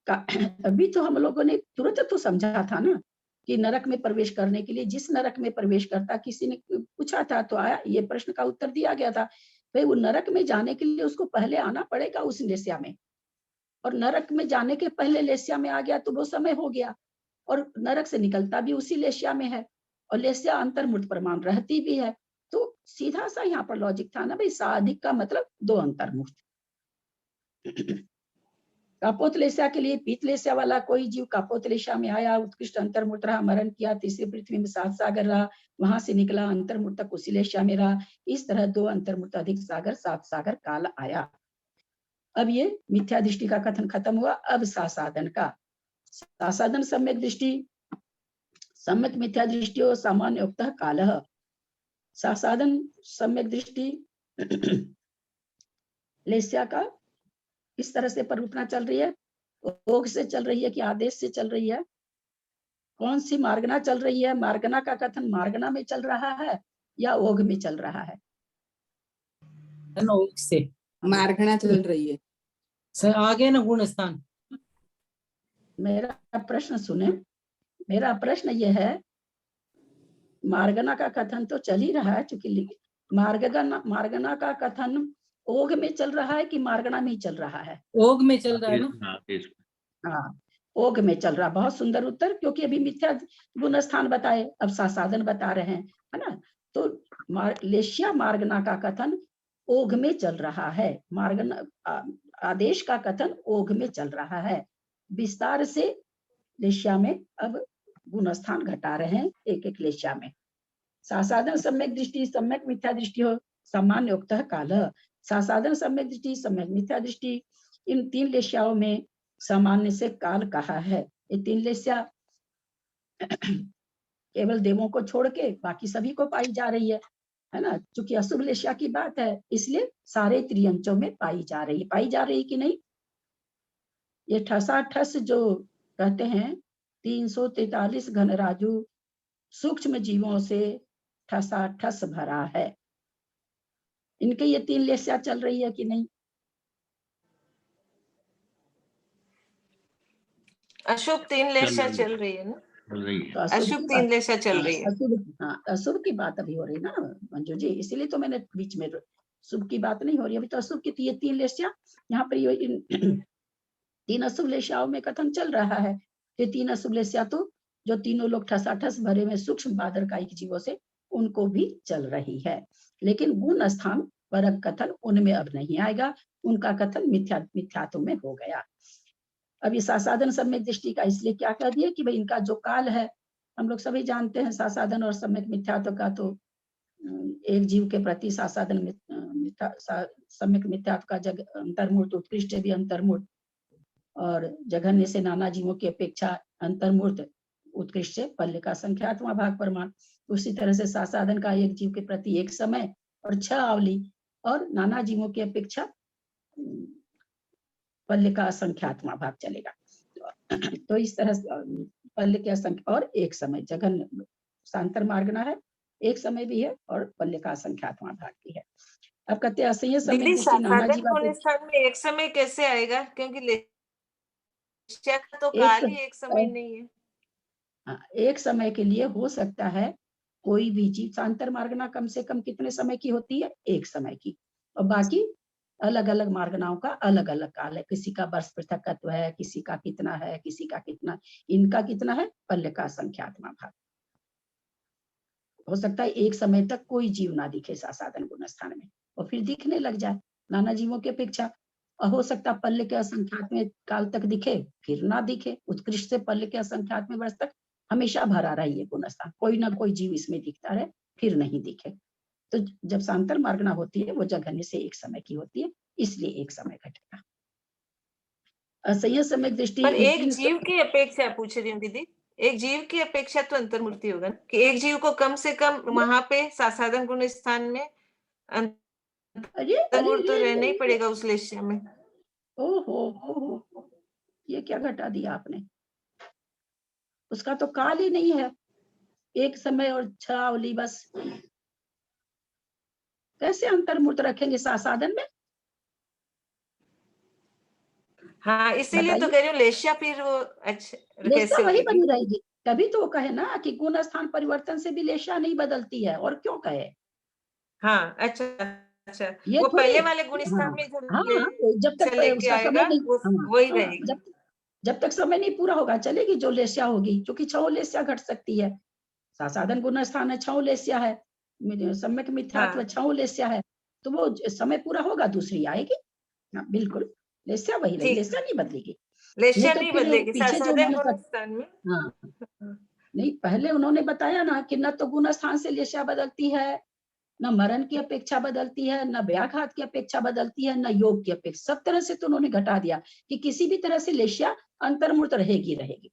अभी तो हम लोगों ने तुरंत तो समझा था ना कि नरक में प्रवेश करने के लिए जिस नरक में प्रवेश करता, किसी ने पूछा था तो आया, ये प्रश्न का उत्तर दिया गया था भाई वो नरक में जाने के लिए उसको पहले आना पड़ेगा उस लेस्या में, और नरक में जाने के पहले लेस्या में आ गया तो वो समय हो गया, और नरक से निकलता भी उसी लेस्या में है, और लेस्या अंतर्मूर्त प्रमाण रहती भी है। तो सीधा सा यहाँ पर लॉजिक था ना भाई, साधिक का मतलब दो अंतर्मूर्त। कापोतलेस्या के लिए पीतलेस्या वाला कोई जीव कापोतलेस्या में आया, उत्कृष्ट अंतर्मूर्त रहा, मरण किया, तीसरी पृथ्वी में 7 सागर रहा, वहां से निकला अंतर्मूर्त तक उसी लेस्या में रहा। इस तरह 2 अंतर्मूर्त अधिक सागर 7 सागर काल आया। अब ये मिथ्या दृष्टि का कथन खत्म हुआ। अब सासाधन का, सासाधन सम्यक दृष्टि, सम्यक मिथ्या दृष्टि और सामान्य उक्तः कालः। सासाधन सम्यक दृष्टि लेस्या का किस तरह से परिवर्तन चल रही है, भोग से चल रही है कि आदेश से चल रही है, कौन सी मार्गना चल रही है, मार्गना का कथन मार्गना में चल रहा है या ओघ में चल रहा है? ओघ से मार्गणा चल रही है सर, आगे ना गुण स्थान। मेरा प्रश्न सुने, मेरा प्रश्न यह है, मार्गना का कथन तो चल ही रहा है, चूंकि मार्गना का कथन ओघ में चल रहा है कि मार्गना में ही चल रहा है? ओघ में चल रहा है ना। हाँ, ओघ में चल रहा। बहुत सुंदर उत्तर, क्योंकि अभी मिथ्या गुण स्थान बताए, अब सासाधन बता रहे हैं, है ना। तो लेस्या मार्गना का कथन ओघ में चल रहा है, मार्गना आदेश का कथन ओघ में चल रहा है। विस्तार से लेस्या में अब गुण स्थान घटा रहे हैं एक एक लेस्या में। सासाधन सम्यक दृष्टि, सम्यक मिथ्या दृष्टि हो, सामान्य उक्तः कालः। सासाधन सम्यक दृष्टि, सम्यक मिथ्या दृष्टि, इन 3 लेस्याओं में सामान्य से काल कहा है। ये 3 लेस्या केवल देवों को छोड़ के बाकी सभी को पाई जा रही है ना। चूंकि अशुभ लेस्या की बात है, इसलिए सारे त्रियंचों में पाई जा रही कि नहीं। ये ठसाठस जो कहते हैं 343 घनराजु सूक्ष्म जीवों से ठसाठस भरा है, इनके ये 3 लेस्या चल रही है कि नहीं? अशुभ 3 लेस्या चल रही है ना, तो अशुभ 3 लेस्या चल रही है। अशुभ की बात अभी हो रही ना मंजू जी, इसीलिए तो मैंने बीच में, शुभ की बात नहीं हो रही अभी, तो अशुभ की ये 3 लेस्या यहाँ पर, ये 3 अशुभ लेस्याओं में कथन चल रहा है। ये 3 अशुभ लेस्या तो जो तीनों लोग ठसाठस भरे में सूक्ष्म बादरकायिक जीवों से, उनको भी चल रही है। लेकिन गुण स्थान परक कथन उनमें अब नहीं आएगा, उनका कथन मिथ्यात्व में हो गया। अब ये सासाधन सम्यक दृष्टि का इसलिए क्या कह दिया कि भाई इनका जो काल है, हम लोग सभी जानते हैं सासाधन और सम्यक मिथ्यात्व का, तो एक जीव के प्रति सासाधन सम्यक मिथ्यात्व का जग अंतर्मूर्त उत्कृष्ट भी अंतर्मूर्त, और जघन्य से नाना जीवों की अपेक्षा अंतर्मूर्त उत्कृष्ट से पल्ले का संख्यात्मा भाग प्रमाण। उसी तरह से सासाधन का एक जीव के प्रति एक समय और 6 आवली, और नाना जीवों की अपेक्षा पल्ले का संख्यात्मा भाग चलेगा। तो इस तरह पल्ले की संख्या और एक समय, जघन सांतर मार्गना है, एक समय भी है और पल्ले का संख्यात्मा भाग भी है। अब कहते हैं असह्य समय नाना जीवा में एक समय कैसे आएगा, क्योंकि लेस्या का तो काल ही एक समय नहीं है। एक समय के लिए हो सकता है कोई भी जीव, सांतर मार्गना कम से कम कितने समय की होती है? एक समय की, और बाकी अलग अलग मार्गनाओं का अलग अलग काल है। किसी का वर्ष पृथकत्व है, किसी का कितना है, किसी का कितना, इनका कितना है? पल्ले का संख्यात्मा भाग। हो सकता है एक समय तक कोई जीव ना दिखे सासाधन गुण स्थान में, और फिर दिखने लग जाए नाना जीवों की अपेक्षा। और हो सकता है पल्ले के असंख्यात्म काल तक दिखे, फिर ना दिखे। उत्कृष्ट से पल्ले के असंख्यात्म वर्ष तक हमेशा भरा रही है गुण स्थान, कोई ना कोई जीव इसमें दिखता रहे, फिर नहीं दिखे। तो जब सांतर मार्गना होती है वो जघन्य से एक समय की होती है, इसलिए एक समय घटेगा। असह्य समय दृष्टि, पर एक जीव की अपेक्षा पूछ रही हूँ दीदी, एक जीव की अपेक्षा तो अंतर्मूर्ति होगा ना, कि एक जीव को कम से कम वहां पे सासाधन गुण स्थान में अंतर्मूर्त तो रहना ही पड़ेगा उस लेस्या में। ओहो, ये क्या घटा दिया आपने? उसका तो काल ही नहीं है, एक समय और 6 आवली बस। कैसे अंतर्मूर्त रखेंगे सासाधन में? हाँ, इसीलिए तो कह रही हूँ लेस्या फिर वो अच्छा कैसे वही बनी रहेगी। तभी तो वो कहे ना कि गुण स्थान परिवर्तन से भी लेस्या नहीं बदलती है, और क्यों कहे? हाँ, अच्छा अच्छा, ये वो थोड़ी पहले वाले गुण हाँ स्थान में हाँ जो जब से तक लेके उसका समय आएगा नहीं वो हाँ वही हाँ रहेगी। जब तक समय नहीं पूरा होगा चलेगी जो लेस्या होगी, क्योंकि 6 लेस्या घट सकती है। साधन गुण स्थान है, 6 लेस्या है, सम्यक मिथ्यात्व हाँ 6 लेस्या है, तो वो समय पूरा होगा दूसरी आएगी। हाँ, बिल्कुल लेस्या वही रही, ठीक, लेस्या नहीं बदलेगी। नहीं लेस्या तो नहीं फिर बदलेगी पीछे जो साधन उन्होंने गुण स्थान में। हाँ नहीं पहले उन्होंने बताया ना कि न तो गुण स्थान से लेस्या बदलती है, न मरण की अपेक्षा बदलती है, न व्याघात की अपेक्षा बदलती है, न योग की अपेक्षा, सब तरह से तो उन्होंने घटा दिया कि किसी भी तरह से लेस्या अंतर्मूर्त रहेगी रहेगी।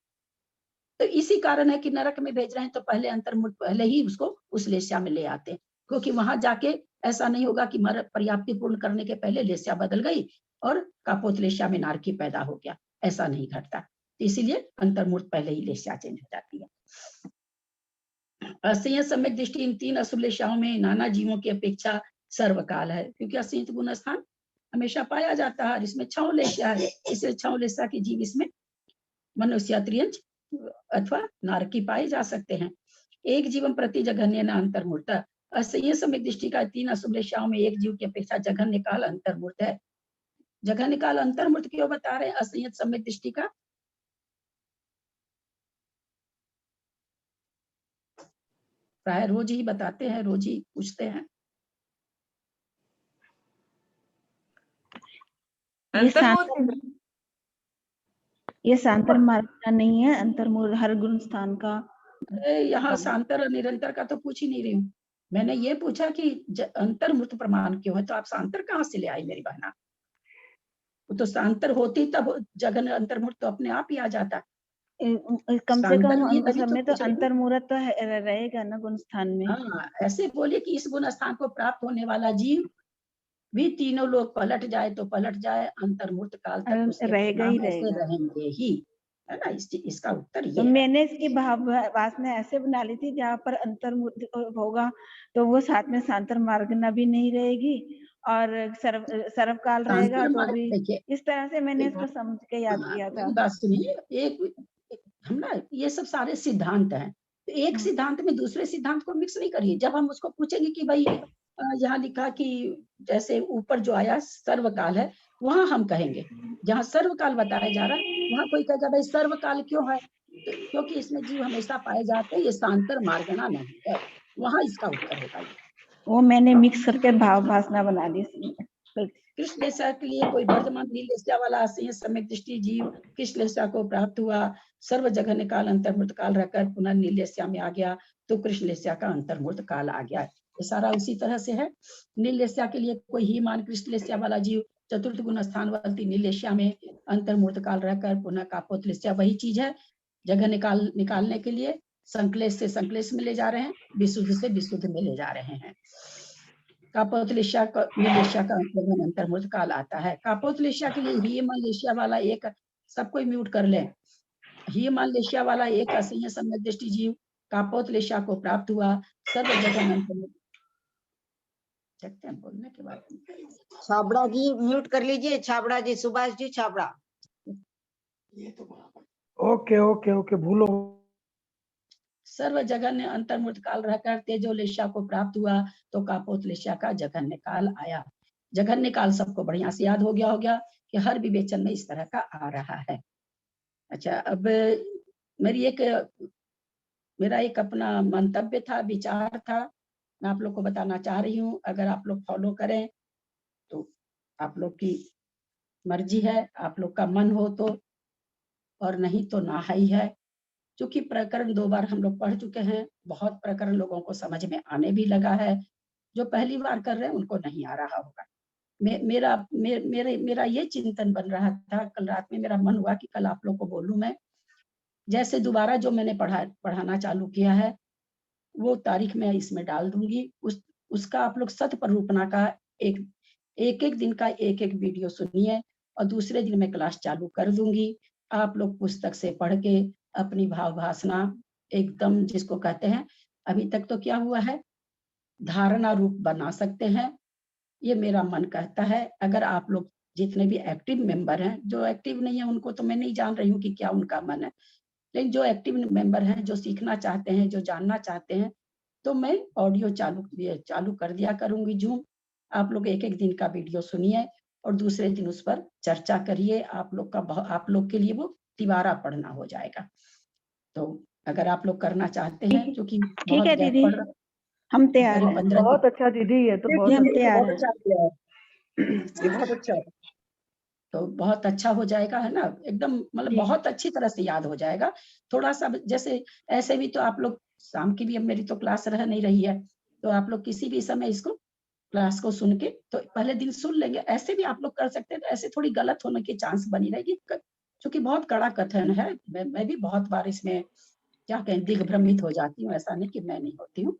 तो इसी कारण है कि नरक में भेज रहे हैं तो पहले अंतर्मूर्त पहले ही उसको उस लेस्या में ले आते हैं, क्योंकि वहां जाके ऐसा नहीं होगा कि पर्याप्ति पूर्ण करने के पहले लेस्या बदल गई और कापोत लेस्या में नारकी पैदा हो गया, ऐसा नहीं घटता। इसीलिए अंतर्मूर्त पहले ही लेस्या चेंज हो जाती है। असंयत सम्यक दृष्टि इन 3 अशुभ लेस्याओं में नाना जीवों की अपेक्षा सर्वकाल है, क्योंकि असंयत गुण स्थान हमेशा पाया जाता है, इसमें 6 लेस्या है, इसलिए 6 लेस्या के जीव इसमें मनुष्य त्रियंज अथवा नारकी पाए जा सकते हैं। एक जीवन प्रति जघन्य न अंतर्मूर्त, असंयत सम्यक दृष्टि का 3 अशुभ लेस्याओं में एक जीव की अपेक्षा जघन्य काल अंतर्मूर्त है। जघन्य काल अंतर्मूर्त क्यों बता रहे हैं असंयत सम्यक दृष्टि का? प्राय रोज ही बताते हैं, रोज ही पूछते हैं। ये सांतर मार्ग का नहीं है, अंतर्मूर्त हर गुण स्थान का। यहाँ सांतर निरंतर का तो पूछ ही नहीं रही हूँ, मैंने ये पूछा कि अंतर्मूर्त प्रमाण क्यों है, तो आप सांतर कहाँ से ले आई मेरी बहना? वो तो सांतर होती तब जगन अंतर्मूर्त तो अपने आप ही आ जाता। कम से कम तभी समय तो पूछ रही हूँ। अंतर्मूर्त तो रहेगा ना गुण स्थान में। हाँ ऐसे बोलिए कि इस गुण स्थान को प्राप्त होने वाला जीव भी तीनों लोग पलट जाए तो पलट जाए, अंतर्मूर्त काल तक उसके रहेगा ही परिणाम ऐसे रहेगा। रहेंगे ही, है ना? इसका उत्तर ये तो है। मैंने इसकी वासना ऐसे बना ली थी जहाँ पर अंतर्मूर्त होगा तो वो साथ में सांतर मार्गना भी नहीं रहेगी और सर्वकाल रहेगा, तो भी इस तरह से मैंने इसको समझ के याद किया था। मेरी बात सुनिए, हम ना ये सब सारे सिद्धांत हैं, तो एक सिद्धांत में दूसरे सिद्धांत को मिक्स नहीं करिए। जब हम उसको पूछेंगे कि भाई यहाँ लिखा कि जैसे ऊपर जो आया सर्वकाल है, वहां हम कहेंगे, जहाँ सर्वकाल बताया जा रहा है वहां कोई कहेगा भाई सर्वकाल क्यों है, तो क्योंकि इसमें जीव हमेशा पाए जाते हैं, ये सांतर मार्गना नहीं है, वहां इसका उत्तर होगा। वो मैंने मिक्स करके भावना बना दी। कृष्ण लेस्या के लिए कोई वर्धमान नीलेस्या वाला असंयत सम्यक दृष्टि जीव कृष्ण लेस्या को प्राप्त हुआ, सर्व जघन्य काल अंतर्मूर्त काल रहकर पुनः नीलेस्या में आ गया, तो कृष्ण लेस्या का अंतर्मूर्त काल आ गया। ये सारा उसी तरह से है। नीलेस्या के लिए कोई ही मान कृष्ण लेस्या वाला जीव चतुर्थ गुण स्थान वाली नीलेस्या में अंतर्मूर्त काल रहकर पुनः कापोत लेस्या, वही चीज है। जगह निकालने के लिए संक्लेश से संक्लेश में ले जा रहे हैं, विशुद्ध से विशुद्ध में ले जा रहे हैं। कापोत लेस्या का अंतर्मूर्त काल आता है। कापोत लेस्या के लिए ही मान लेस्या वाला एक, सबको म्यूट कर लें, ही मान लेस्या वाला एक असंयत सम्यक दृष्टि जीव कापोत लेस्या को प्राप्त हुआ, सर्व जगन अंतर्मूर्त। देखते हैं बोलने के बाद। छाबड़ा जी म्यूट कर लीजिए, छाबड़ा जी, Subhash ji Chhabra. Okay okay okay, भूलो। सर्व जघन्य अंतर्मूर्त काल रहकर तेजो लेस्या को प्राप्त हुआ, तो कापोत लेस्या का जघन्य काल आया। जघन्य काल सबको बढ़िया से याद हो गया कि हर विवेचन में इस तरह का आ रहा है। अच्छा, अब मेरा एक अपना मंतव्य था, विचार था, मैं आप लोग को बताना चाह रही हूँ। अगर आप लोग फॉलो करें तो आप लोग की मर्जी है, आप लोग का मन हो तो, और नहीं तो ना ही है। क्योंकि प्रकरण 2 बार हम लोग पढ़ चुके हैं, बहुत प्रकरण लोगों को समझ में आने भी लगा है, जो पहली बार कर रहे हैं उनको नहीं आ रहा होगा। मेरा ये चिंतन बन रहा था, कल रात में मेरा मन हुआ कि कल आप लोग को बोलूं मैं, जैसे दोबारा जो मैंने पढ़ाना चालू किया है वो तारीख में इसमें डाल दूंगी, उसका आप लोग सत प्ररूपणा का एक दिन का एक वीडियो सुनिए, और दूसरे दिन मैं क्लास चालू कर दूंगी। आप लोग पुस्तक से पढ़ के अपनी भाव भाषणा एकदम, जिसको कहते हैं अभी तक तो क्या हुआ है, धारणा रूप बना सकते हैं। ये मेरा मन कहता है। अगर आप लोग जितने भी एक्टिव मेंबर हैं, जो एक्टिव नहीं है उनको तो मैं नहीं जान रही हूँ कि क्या उनका मन है, लेकिन जो एक्टिव मेंबर हैं, जो सीखना चाहते हैं, जो जानना चाहते हैं, तो मैं ऑडियो चालू कर दिया करूंगी जूम, आप लोग एक एक दिन का वीडियो सुनिए और दूसरे दिन उस पर चर्चा करिए। आप लोग के लिए वो तिवारा पढ़ना हो जाएगा। तो अगर आप लोग करना चाहते हैं, क्योंकि ठीक बहुत है गैप दीदी, पड़ रहा है, हम तैयार हैं। 15 बहुत अच्छा दीदी, ये तो जी, बहुत हम अच्छा। तैयार हैं। अच्छा किया है। ये बहुत अच्छा है। तो बहुत अच्छा हो जाएगा, है ना? एकदम मतलब जी। बहुत अच्छी तरह से याद हो जाएगा। थोड़ा सा जैसे ऐसे भी तो आप लोग शाम की भी, अब मेरी तो क्लास रह नहीं रही है, तो आप लोग किसी भी समय इसको क्लास को सुन के तो पहले दिन सुन लेंगे। ऐसे भी आप लोग कर सकते हैं, तो ऐसे थोड़ी गलत होने की चांस बनी रहेगी, क्योंकि बहुत कड़ा कथन है। मैं भी बहुत बार इसमें क्या कहें दिग्भ्रमित हो जाती हूँ। ऐसा नहीं कि मैं नहीं होती हूँ।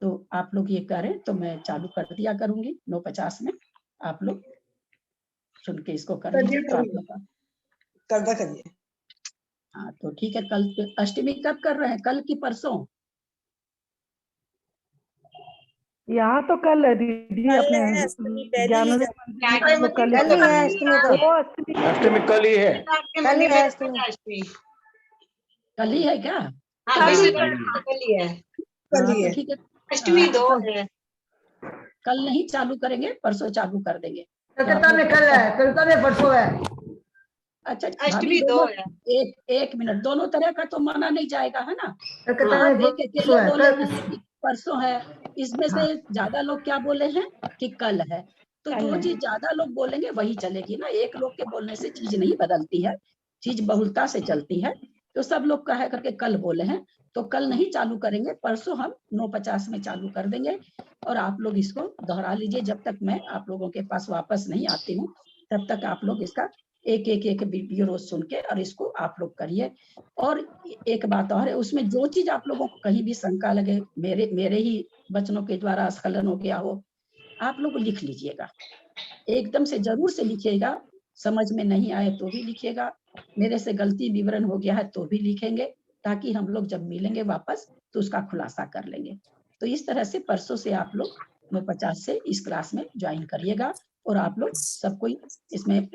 तो आप लोग ये करें तो मैं चालू कर दिया करूंगी 9:50 में। आप लोग सुन के इसको कर लीजिए। तो आप लोग करदा करिए। हाँ, तो ठीक है। कल अष्टमी कब कर रहे हैं? कल की परसों? यहाँ तो कल है दीदी, कल अपने है अष्टमी, पहले ही ज्ञानोदय है। मंदिर में हम लोग कल ही कल ही कर है रहे हैं। अष्टमी तो, वो अष्टमी अष्टमी कल ही है। कल ही है अष्टमी। कल ही है क्या? कल ही कल ही है। कल हाँ, ही तो है। ठीक है। अष्टमी हाँ, तो 2 कल है। कल नहीं चालू करेंगे, परसों चालू कर देंगे। तो आप कलकत्ता में लोग कल है, कलकत्ता में परसों है। अच्छा भाभी, अष्टमी 2 दोनों है। एक मिनट, दोनों तरह का तो माना नहीं जाएगा, है ना? कलकत्ता आप में एक परसों अकेले है। बोले कल हैं कि परसों है, इसमें से ज्यादा लोग क्या बोले हैं कि कल है। तो कल जो है। चीज ज्यादा लोग बोलेंगे वही चलेगी ना। एक लोग के बोलने से चीज नहीं बदलती है, चीज बहुलता से चलती है। तो सब लोग कहे करके कल बोले हैं, तो कल नहीं चालू करेंगे, परसों हम 9:50 में चालू कर देंगे। और आप लोग इसको दोहरा लीजिए। जब तक मैं आप लोगों के पास वापस नहीं आती हूँ, तब तक आप लोग इसका एक वीडियो रोज सुन के और इसको आप लोग करिए। और एक बात और है, उसमें जो चीज आप लोगों को कहीं भी शंका लगे, मेरे ही वचनों के द्वारा स्खलन हो गया हो, आप लोग लिख लीजिएगा। एकदम से जरूर से लिखिएगा। समझ में नहीं आए तो भी लिखिएगा, मेरे से गलती विवरण हो गया है तो भी लिखेंगे, ताकि हम लोग जब मिलेंगे वापस तो उसका खुलासा कर लेंगे। तो इस तरह से परसों से आप लोग 9:50 से इस क्लास में ज्वाइन करिएगा। और आप लोग सब कोई इसमें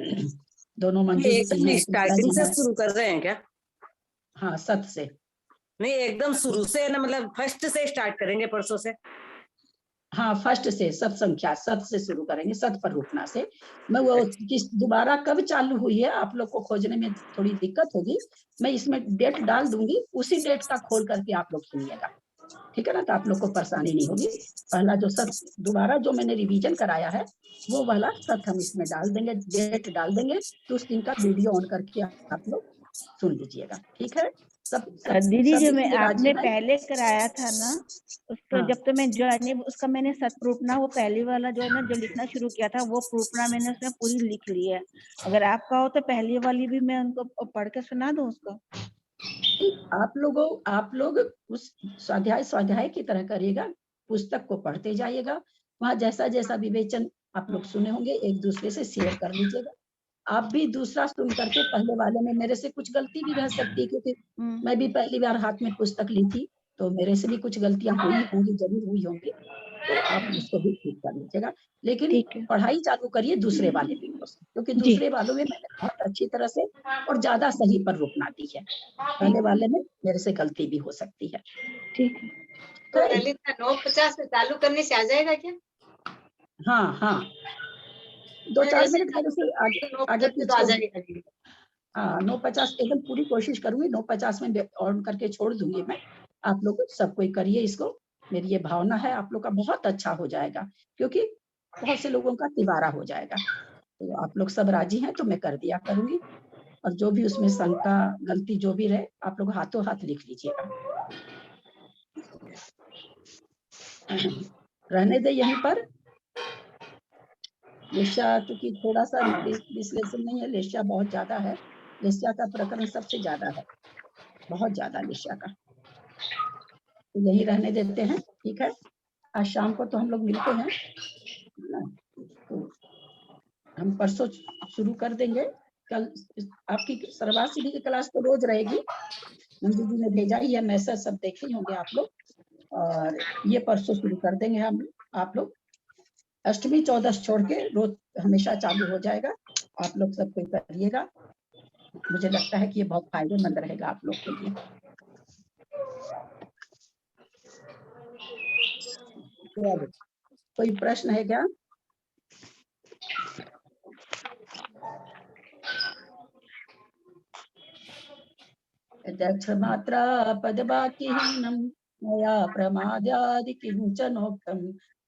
दोनों मंजू जी हैं, शीतला स्टार्टिंग जी से हैं। शुरू कर रहे हैं क्या? हाँ, सत से। नहीं, एकदम शुरू से ना, मतलब फर्स्ट से स्टार्ट करेंगे परसों से। हाँ, फर्स्ट से सत संख्या, सत से शुरू करेंगे, सत पर रुकना से। मैं वो किस दोबारा कब चालू हुई है आप लोग को खोजने में थोड़ी दिक्कत होगी। मैं इसमें डेट डाल दूंगी, उसी डेट का खोल करके आप लोग सुनिएगा, ठीक है ना? तो आप लोग को परेशानी नहीं होगी। पहला जो सत दोबारा जो मैंने रिवीजन कराया है, वो वाला सत हम इसमें डाल देंगे, डेट डाल देंगे। तो उस दिन का वीडियो ऑन करके आप लोग सुन लीजिएगा, ठीक है? सब सब दीदी सब जो इसके मैं लिए राजी आपने हैं? पहले कराया था ना, उसको हाँ, जब तो मैं ज्वाइन नहीं, उसका मैंने सतप्रूपना वो पहले वाला जो है ना, जो लिखना शुरू किया था, वो प्रूपना मैंने उसमें पूरी लिख ली है। अगर आपका हो तो पहली वाली भी मैं उनको पढ़ के सुना दूं उसको। आप लोग उस स्वाध्याय की तरह करिएगा, पुस्तक को पढ़ते जाइएगा। वहां जैसा जैसा विवेचन आप लोग सुने होंगे, एक दूसरे से शेयर कर लीजिएगा। आप भी दूसरा सुन करके, पहले वाले में मेरे से कुछ गलती भी रह सकती है, क्योंकि मैं भी पहली बार हाथ में पुस्तक ली थी, तो मेरे से भी कुछ गलतियां हुई होंगी, जरूर हुई होंगी। तो आप उसको भी ठीक कर लीजिएगा। लेकिन ठीक है पढ़ाई चालू करिए दूसरे वाले वीडियो से, क्योंकि जी। दूसरे वालों में मैंने बहुत अच्छी तरह से और ज्यादा सही पर रोकना दी है। पहले वाले में मेरे से गलती भी हो सकती है। ठीक है। तो ललिता 9:50 से चालू करने से आ जाएगा क्या? हाँ हाँ, 2-4 मिनट मेरे से आगे 9:50 तो आ पीछे। जाएगा। हाँ, 9:50 एकदम पूरी कोशिश करूंगी, 9:50 में ऑन करके छोड़ दूंगी मैं। आप लोग सब कोई करिए इसको। मेरी ये भावना है आप लोग का बहुत अच्छा हो जाएगा, क्योंकि बहुत से लोगों का तिबारा हो जाएगा। तो आप लोग सब राजी हैं तो मैं कर दिया करूंगी। और जो भी उसमें शंका गलती जो भी रहे, आप लोग हाथों हाथ लिख लीजिएगा। रहने दे यहीं पर। लेस्या क्योंकि थोड़ा सा विश्लेषण नहीं है, लेस्या बहुत ज्यादा है। लेस्या का प्रकरण सबसे ज्यादा है, बहुत ज्यादा लेस्या का। तो यही रहने देते हैं, ठीक है? आज शाम को तो हम लोग मिलते हैं ना, तो हम परसों शुरू कर देंगे। कल आपकी सर्वासी की क्लास तो रोज रहेगी, मंजू जी ने भेजा ही है मैसेज, सब देखे ही होंगे आप लोग। और ये परसों शुरू कर देंगे हम आप लोग। अष्टमी 14 छोड़ के रोज हमेशा चालू हो जाएगा। आप लोग सब कोई करिएगा, मुझे लगता है कि ये बहुत फायदेमंद रहेगा आप लोग के लिए। कोई प्रश्न है क्या? प्रत्यक्ष मात्रा पदवाक्यहीनं मया प्रमादादि किंचनोक्तं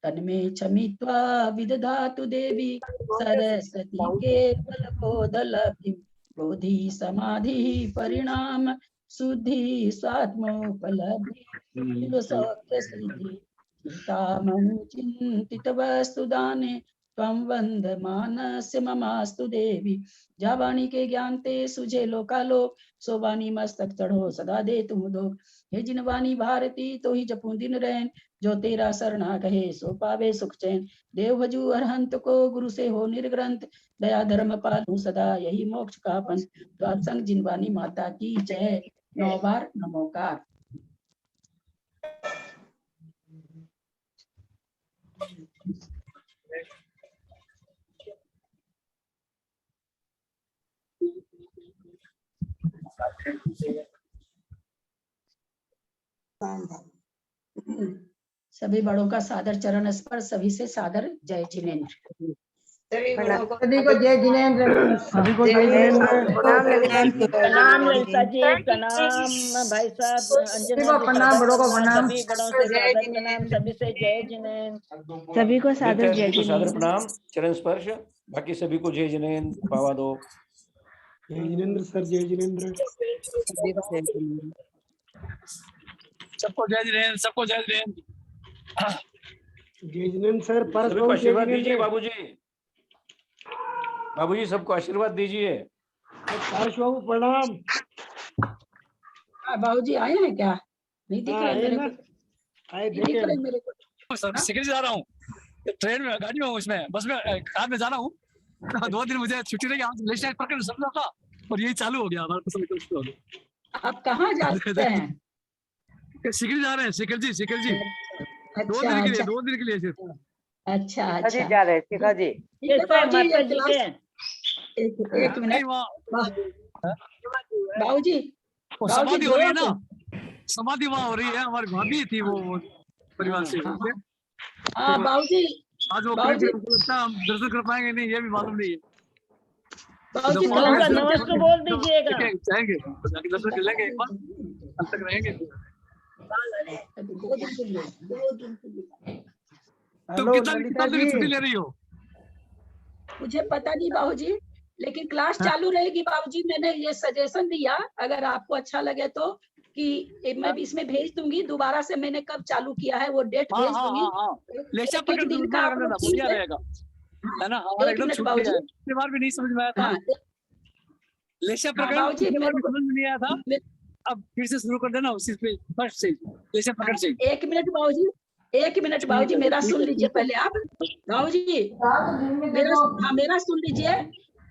तन्मे क्षमित्वा विदधातु देवी सरस्वती केवल बोधलब्धिं बोधि समाधि परिणाम शुद्धि स्वात्मोपलब्धि सौख्य सिद्धि चिंतामणि चिंतित वस्तुदाने त्वं वंदमानस्य ममास्तु देवी। जा वाणी के ज्ञान ते सुझे लोकालोक सो वाणी मस्तक चढ़ो सदा दे तुम दो। हे जिन वाणी भारती तो ही जपू दिन रैन जो तेरा सरना कहे सो पावे सुख चैन। देव भजू अरहंत को गुरु से हो निर्ग्रंथ दया धर्म पालू सदा यही मोक्ष का पंथ। द्वादसंग जिन वाणी माता की जय। 9 बार नमोकार। सभी बड़ों का सादर चरण स्पर्श, सभी से सादर जय जिनेन्द्र। सभी को जय जिनेन्द्र। सभी को जय जिनेन्द्र। प्रणाम ललिता जी, प्रणाम भाई साहब, अंजना जी, प्रणाम, बड़ों को प्रणाम। सभी बड़ों से सादर प्रणाम, सभी से जय जिनेन्द्र। सभी को सादर जय सादर जिनेन्द्र। प्रणाम, चरण स्पर्श, बाकी सभी को जय जिनेन्द्र। पावा दो। जय जिनेन्द्र सर, जय जिनेन्द्र। सबको जय जिनेन्द्र, सबको जय जिनेन्द्र। जय जिनेन्द्र सर। सभी को आशीर्वाद दीजिए बाबूजी। बाबूजी सबको आशीर्वाद दीजिए। पारस बाबू प्रणाम। बाबूजी आए हैं क्या? नहीं दिख रहे मेरे को। आए दिख रहे मेरे को। सिकरी जा रहा हूँ, ट्रेन में, गाड़ी में हूँ, इसमें बस में, कार में जा रहा हूँ। 2 दिन मुझे छुट्टी रही, आज पकड़ समझा था और यही चालू हो गया हमारा। आप कहाँ जाते हैं? सिकरी जा रहे हैं, सिकल जी। अच्छा, 2 दिन के लिए, अच्छा। 2 दिन के लिए सिर्फ। अच्छा अच्छा जा रहे हैं शिखा जी। एक मिनट बाबूजी। समाधि हो रही है ना, समाधि वहाँ हो रही है। हमारी भाभी थी वो परिवार से। हाँ बाबूजी। आज वो लगता है हम दर्शन कर पाएंगे नहीं, ये भी मालूम नहीं है। बाबूजी नमस्ते बोल दीजिएगा। जाएंगे दर्शन कर लेंगे, एक बार तब तक रहेंगे। तुम कितना दिन छुट्टी ले रही हो? मुझे पता नहीं बाबूजी, लेकिन क्लास चालू रहेगी बाबूजी। मैंने ये सजेशन दिया, अगर आपको अच्छा लगे तो, कि मैं भी इसमें भेज दूंगी दोबारा से। मैंने कब चालू किया है वो डेट भेज दूंगी। लेशा पकड़ दिन का बढ़िया रहेगा, है ना? हमारा एकदम छूट गया है, पिछली बार भी नहीं समझ में आया था। लेशा पकड़ पिछली बार भी समझ में नहीं आया था, अब फिर से शुरू कर देना उसी पे, फर्स्ट से लेशा पकड़ से। एक मिनट बाबूजी, मेरा सुन लीजिए पहले आप। बाबूजी मेरा सुन लीजिए।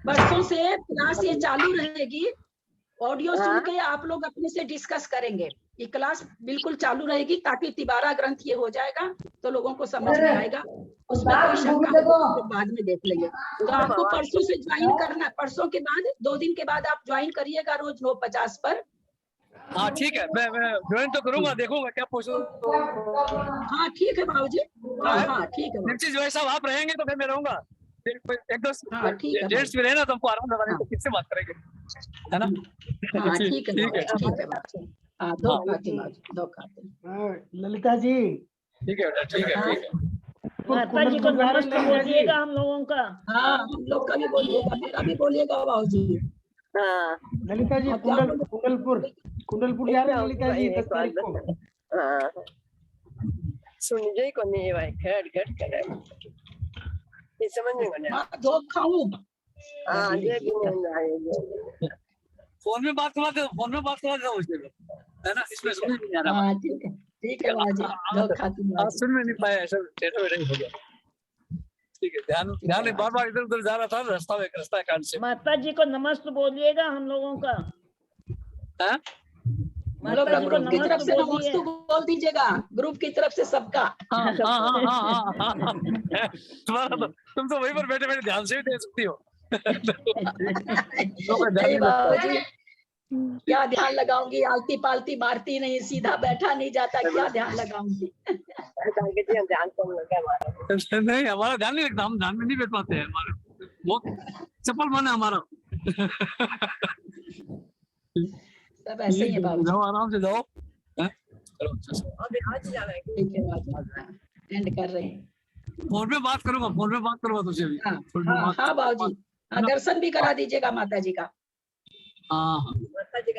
परसों से क्लास ये चालू रहेगी, ऑडियो सुन के आप लोग अपने से डिस्कस करेंगे। ये क्लास बिल्कुल चालू रहेगी, ताकि तिबारा ग्रंथ ये हो जाएगा तो लोगों को समझ में आएगा। उसमें कोई शंका तो बाद में देख लेंगे। तो आपको परसों से ज्वाइन करना, परसों के बाद 2 दिन के बाद आप ज्वाइन करिएगा रोज 9:50 पर। हाँ ठीक है, मैं ज्वाइन तो करूंगा, देखूंगा क्या पूछो। हाँ ठीक है बाबूजी। हाँ ठीक है। निश्चित जो है साहब आप रहेंगे तो फिर मैं रहूंगा। एक दो डेट्स में रहना तो हमको आराम लगाने तो किससे बात करेंगे, है ना? हाँ ठीक है। ललिता जी ठीक है, ठीक है। माता जी को नमस्ते बोलिएगा हम लोगों का। हाँ हम लोग का भी बोलिएगा, मेरा भी बोलिएगा बाबूजी। ललिता जी कुंडलपुर जा रहे हैं ललिता जी 10 तारीख को। सुन जय को नहीं भाई, घट करे ये समझ में नहीं आया। दो खाऊं। हां जय भी फोन में बात करवा दो उससे, है ना? इसमें समझ में नहीं आ रहा। हां ठीक है बाबूजी। दो खाती हूं। आज सुन में नहीं पाया, ऐसा टेढ़ा नहीं हो गया। ठीक है, ध्यान बार इधर जा रहा था, रास्ता कान से। माता जी को नमस्ते बोलिएगा हम लोगों का। ग्रुप की तरफ से नमस्ते बोल दीजिएगा, ग्रुप की तरफ से सबका। तुम तो वहीं पर बैठे बैठे ध्यान से भी दे सकती हो। क्या ध्यान लगाऊंगी, आलती पालती मारती नहीं, सीधा बैठा नहीं जाता, क्या ध्यान लगाऊंगी। ध्यान कम लगा हमारा। नहीं हमारा ध्यान नहीं लगता, हम ध्यान में नहीं बैठ पाते हैं, हमारा बहुत चप्पल मन है हमारा। सब ऐसे ही है बाबूजी। जाओ आराम से जाओ। हैं? चलो अच्छा से। अभी आज जाना है। ठीक है बाबूजी, एंड कर रहे हैं। फोन पे बात करूंगा तुझसे अभी। हाँ फोन पे हाँ बात- हाँ बाबूजी, हाँ, दर्शन भी करा दीजिएगा माता जी का। हाँ हाँ। माता जी का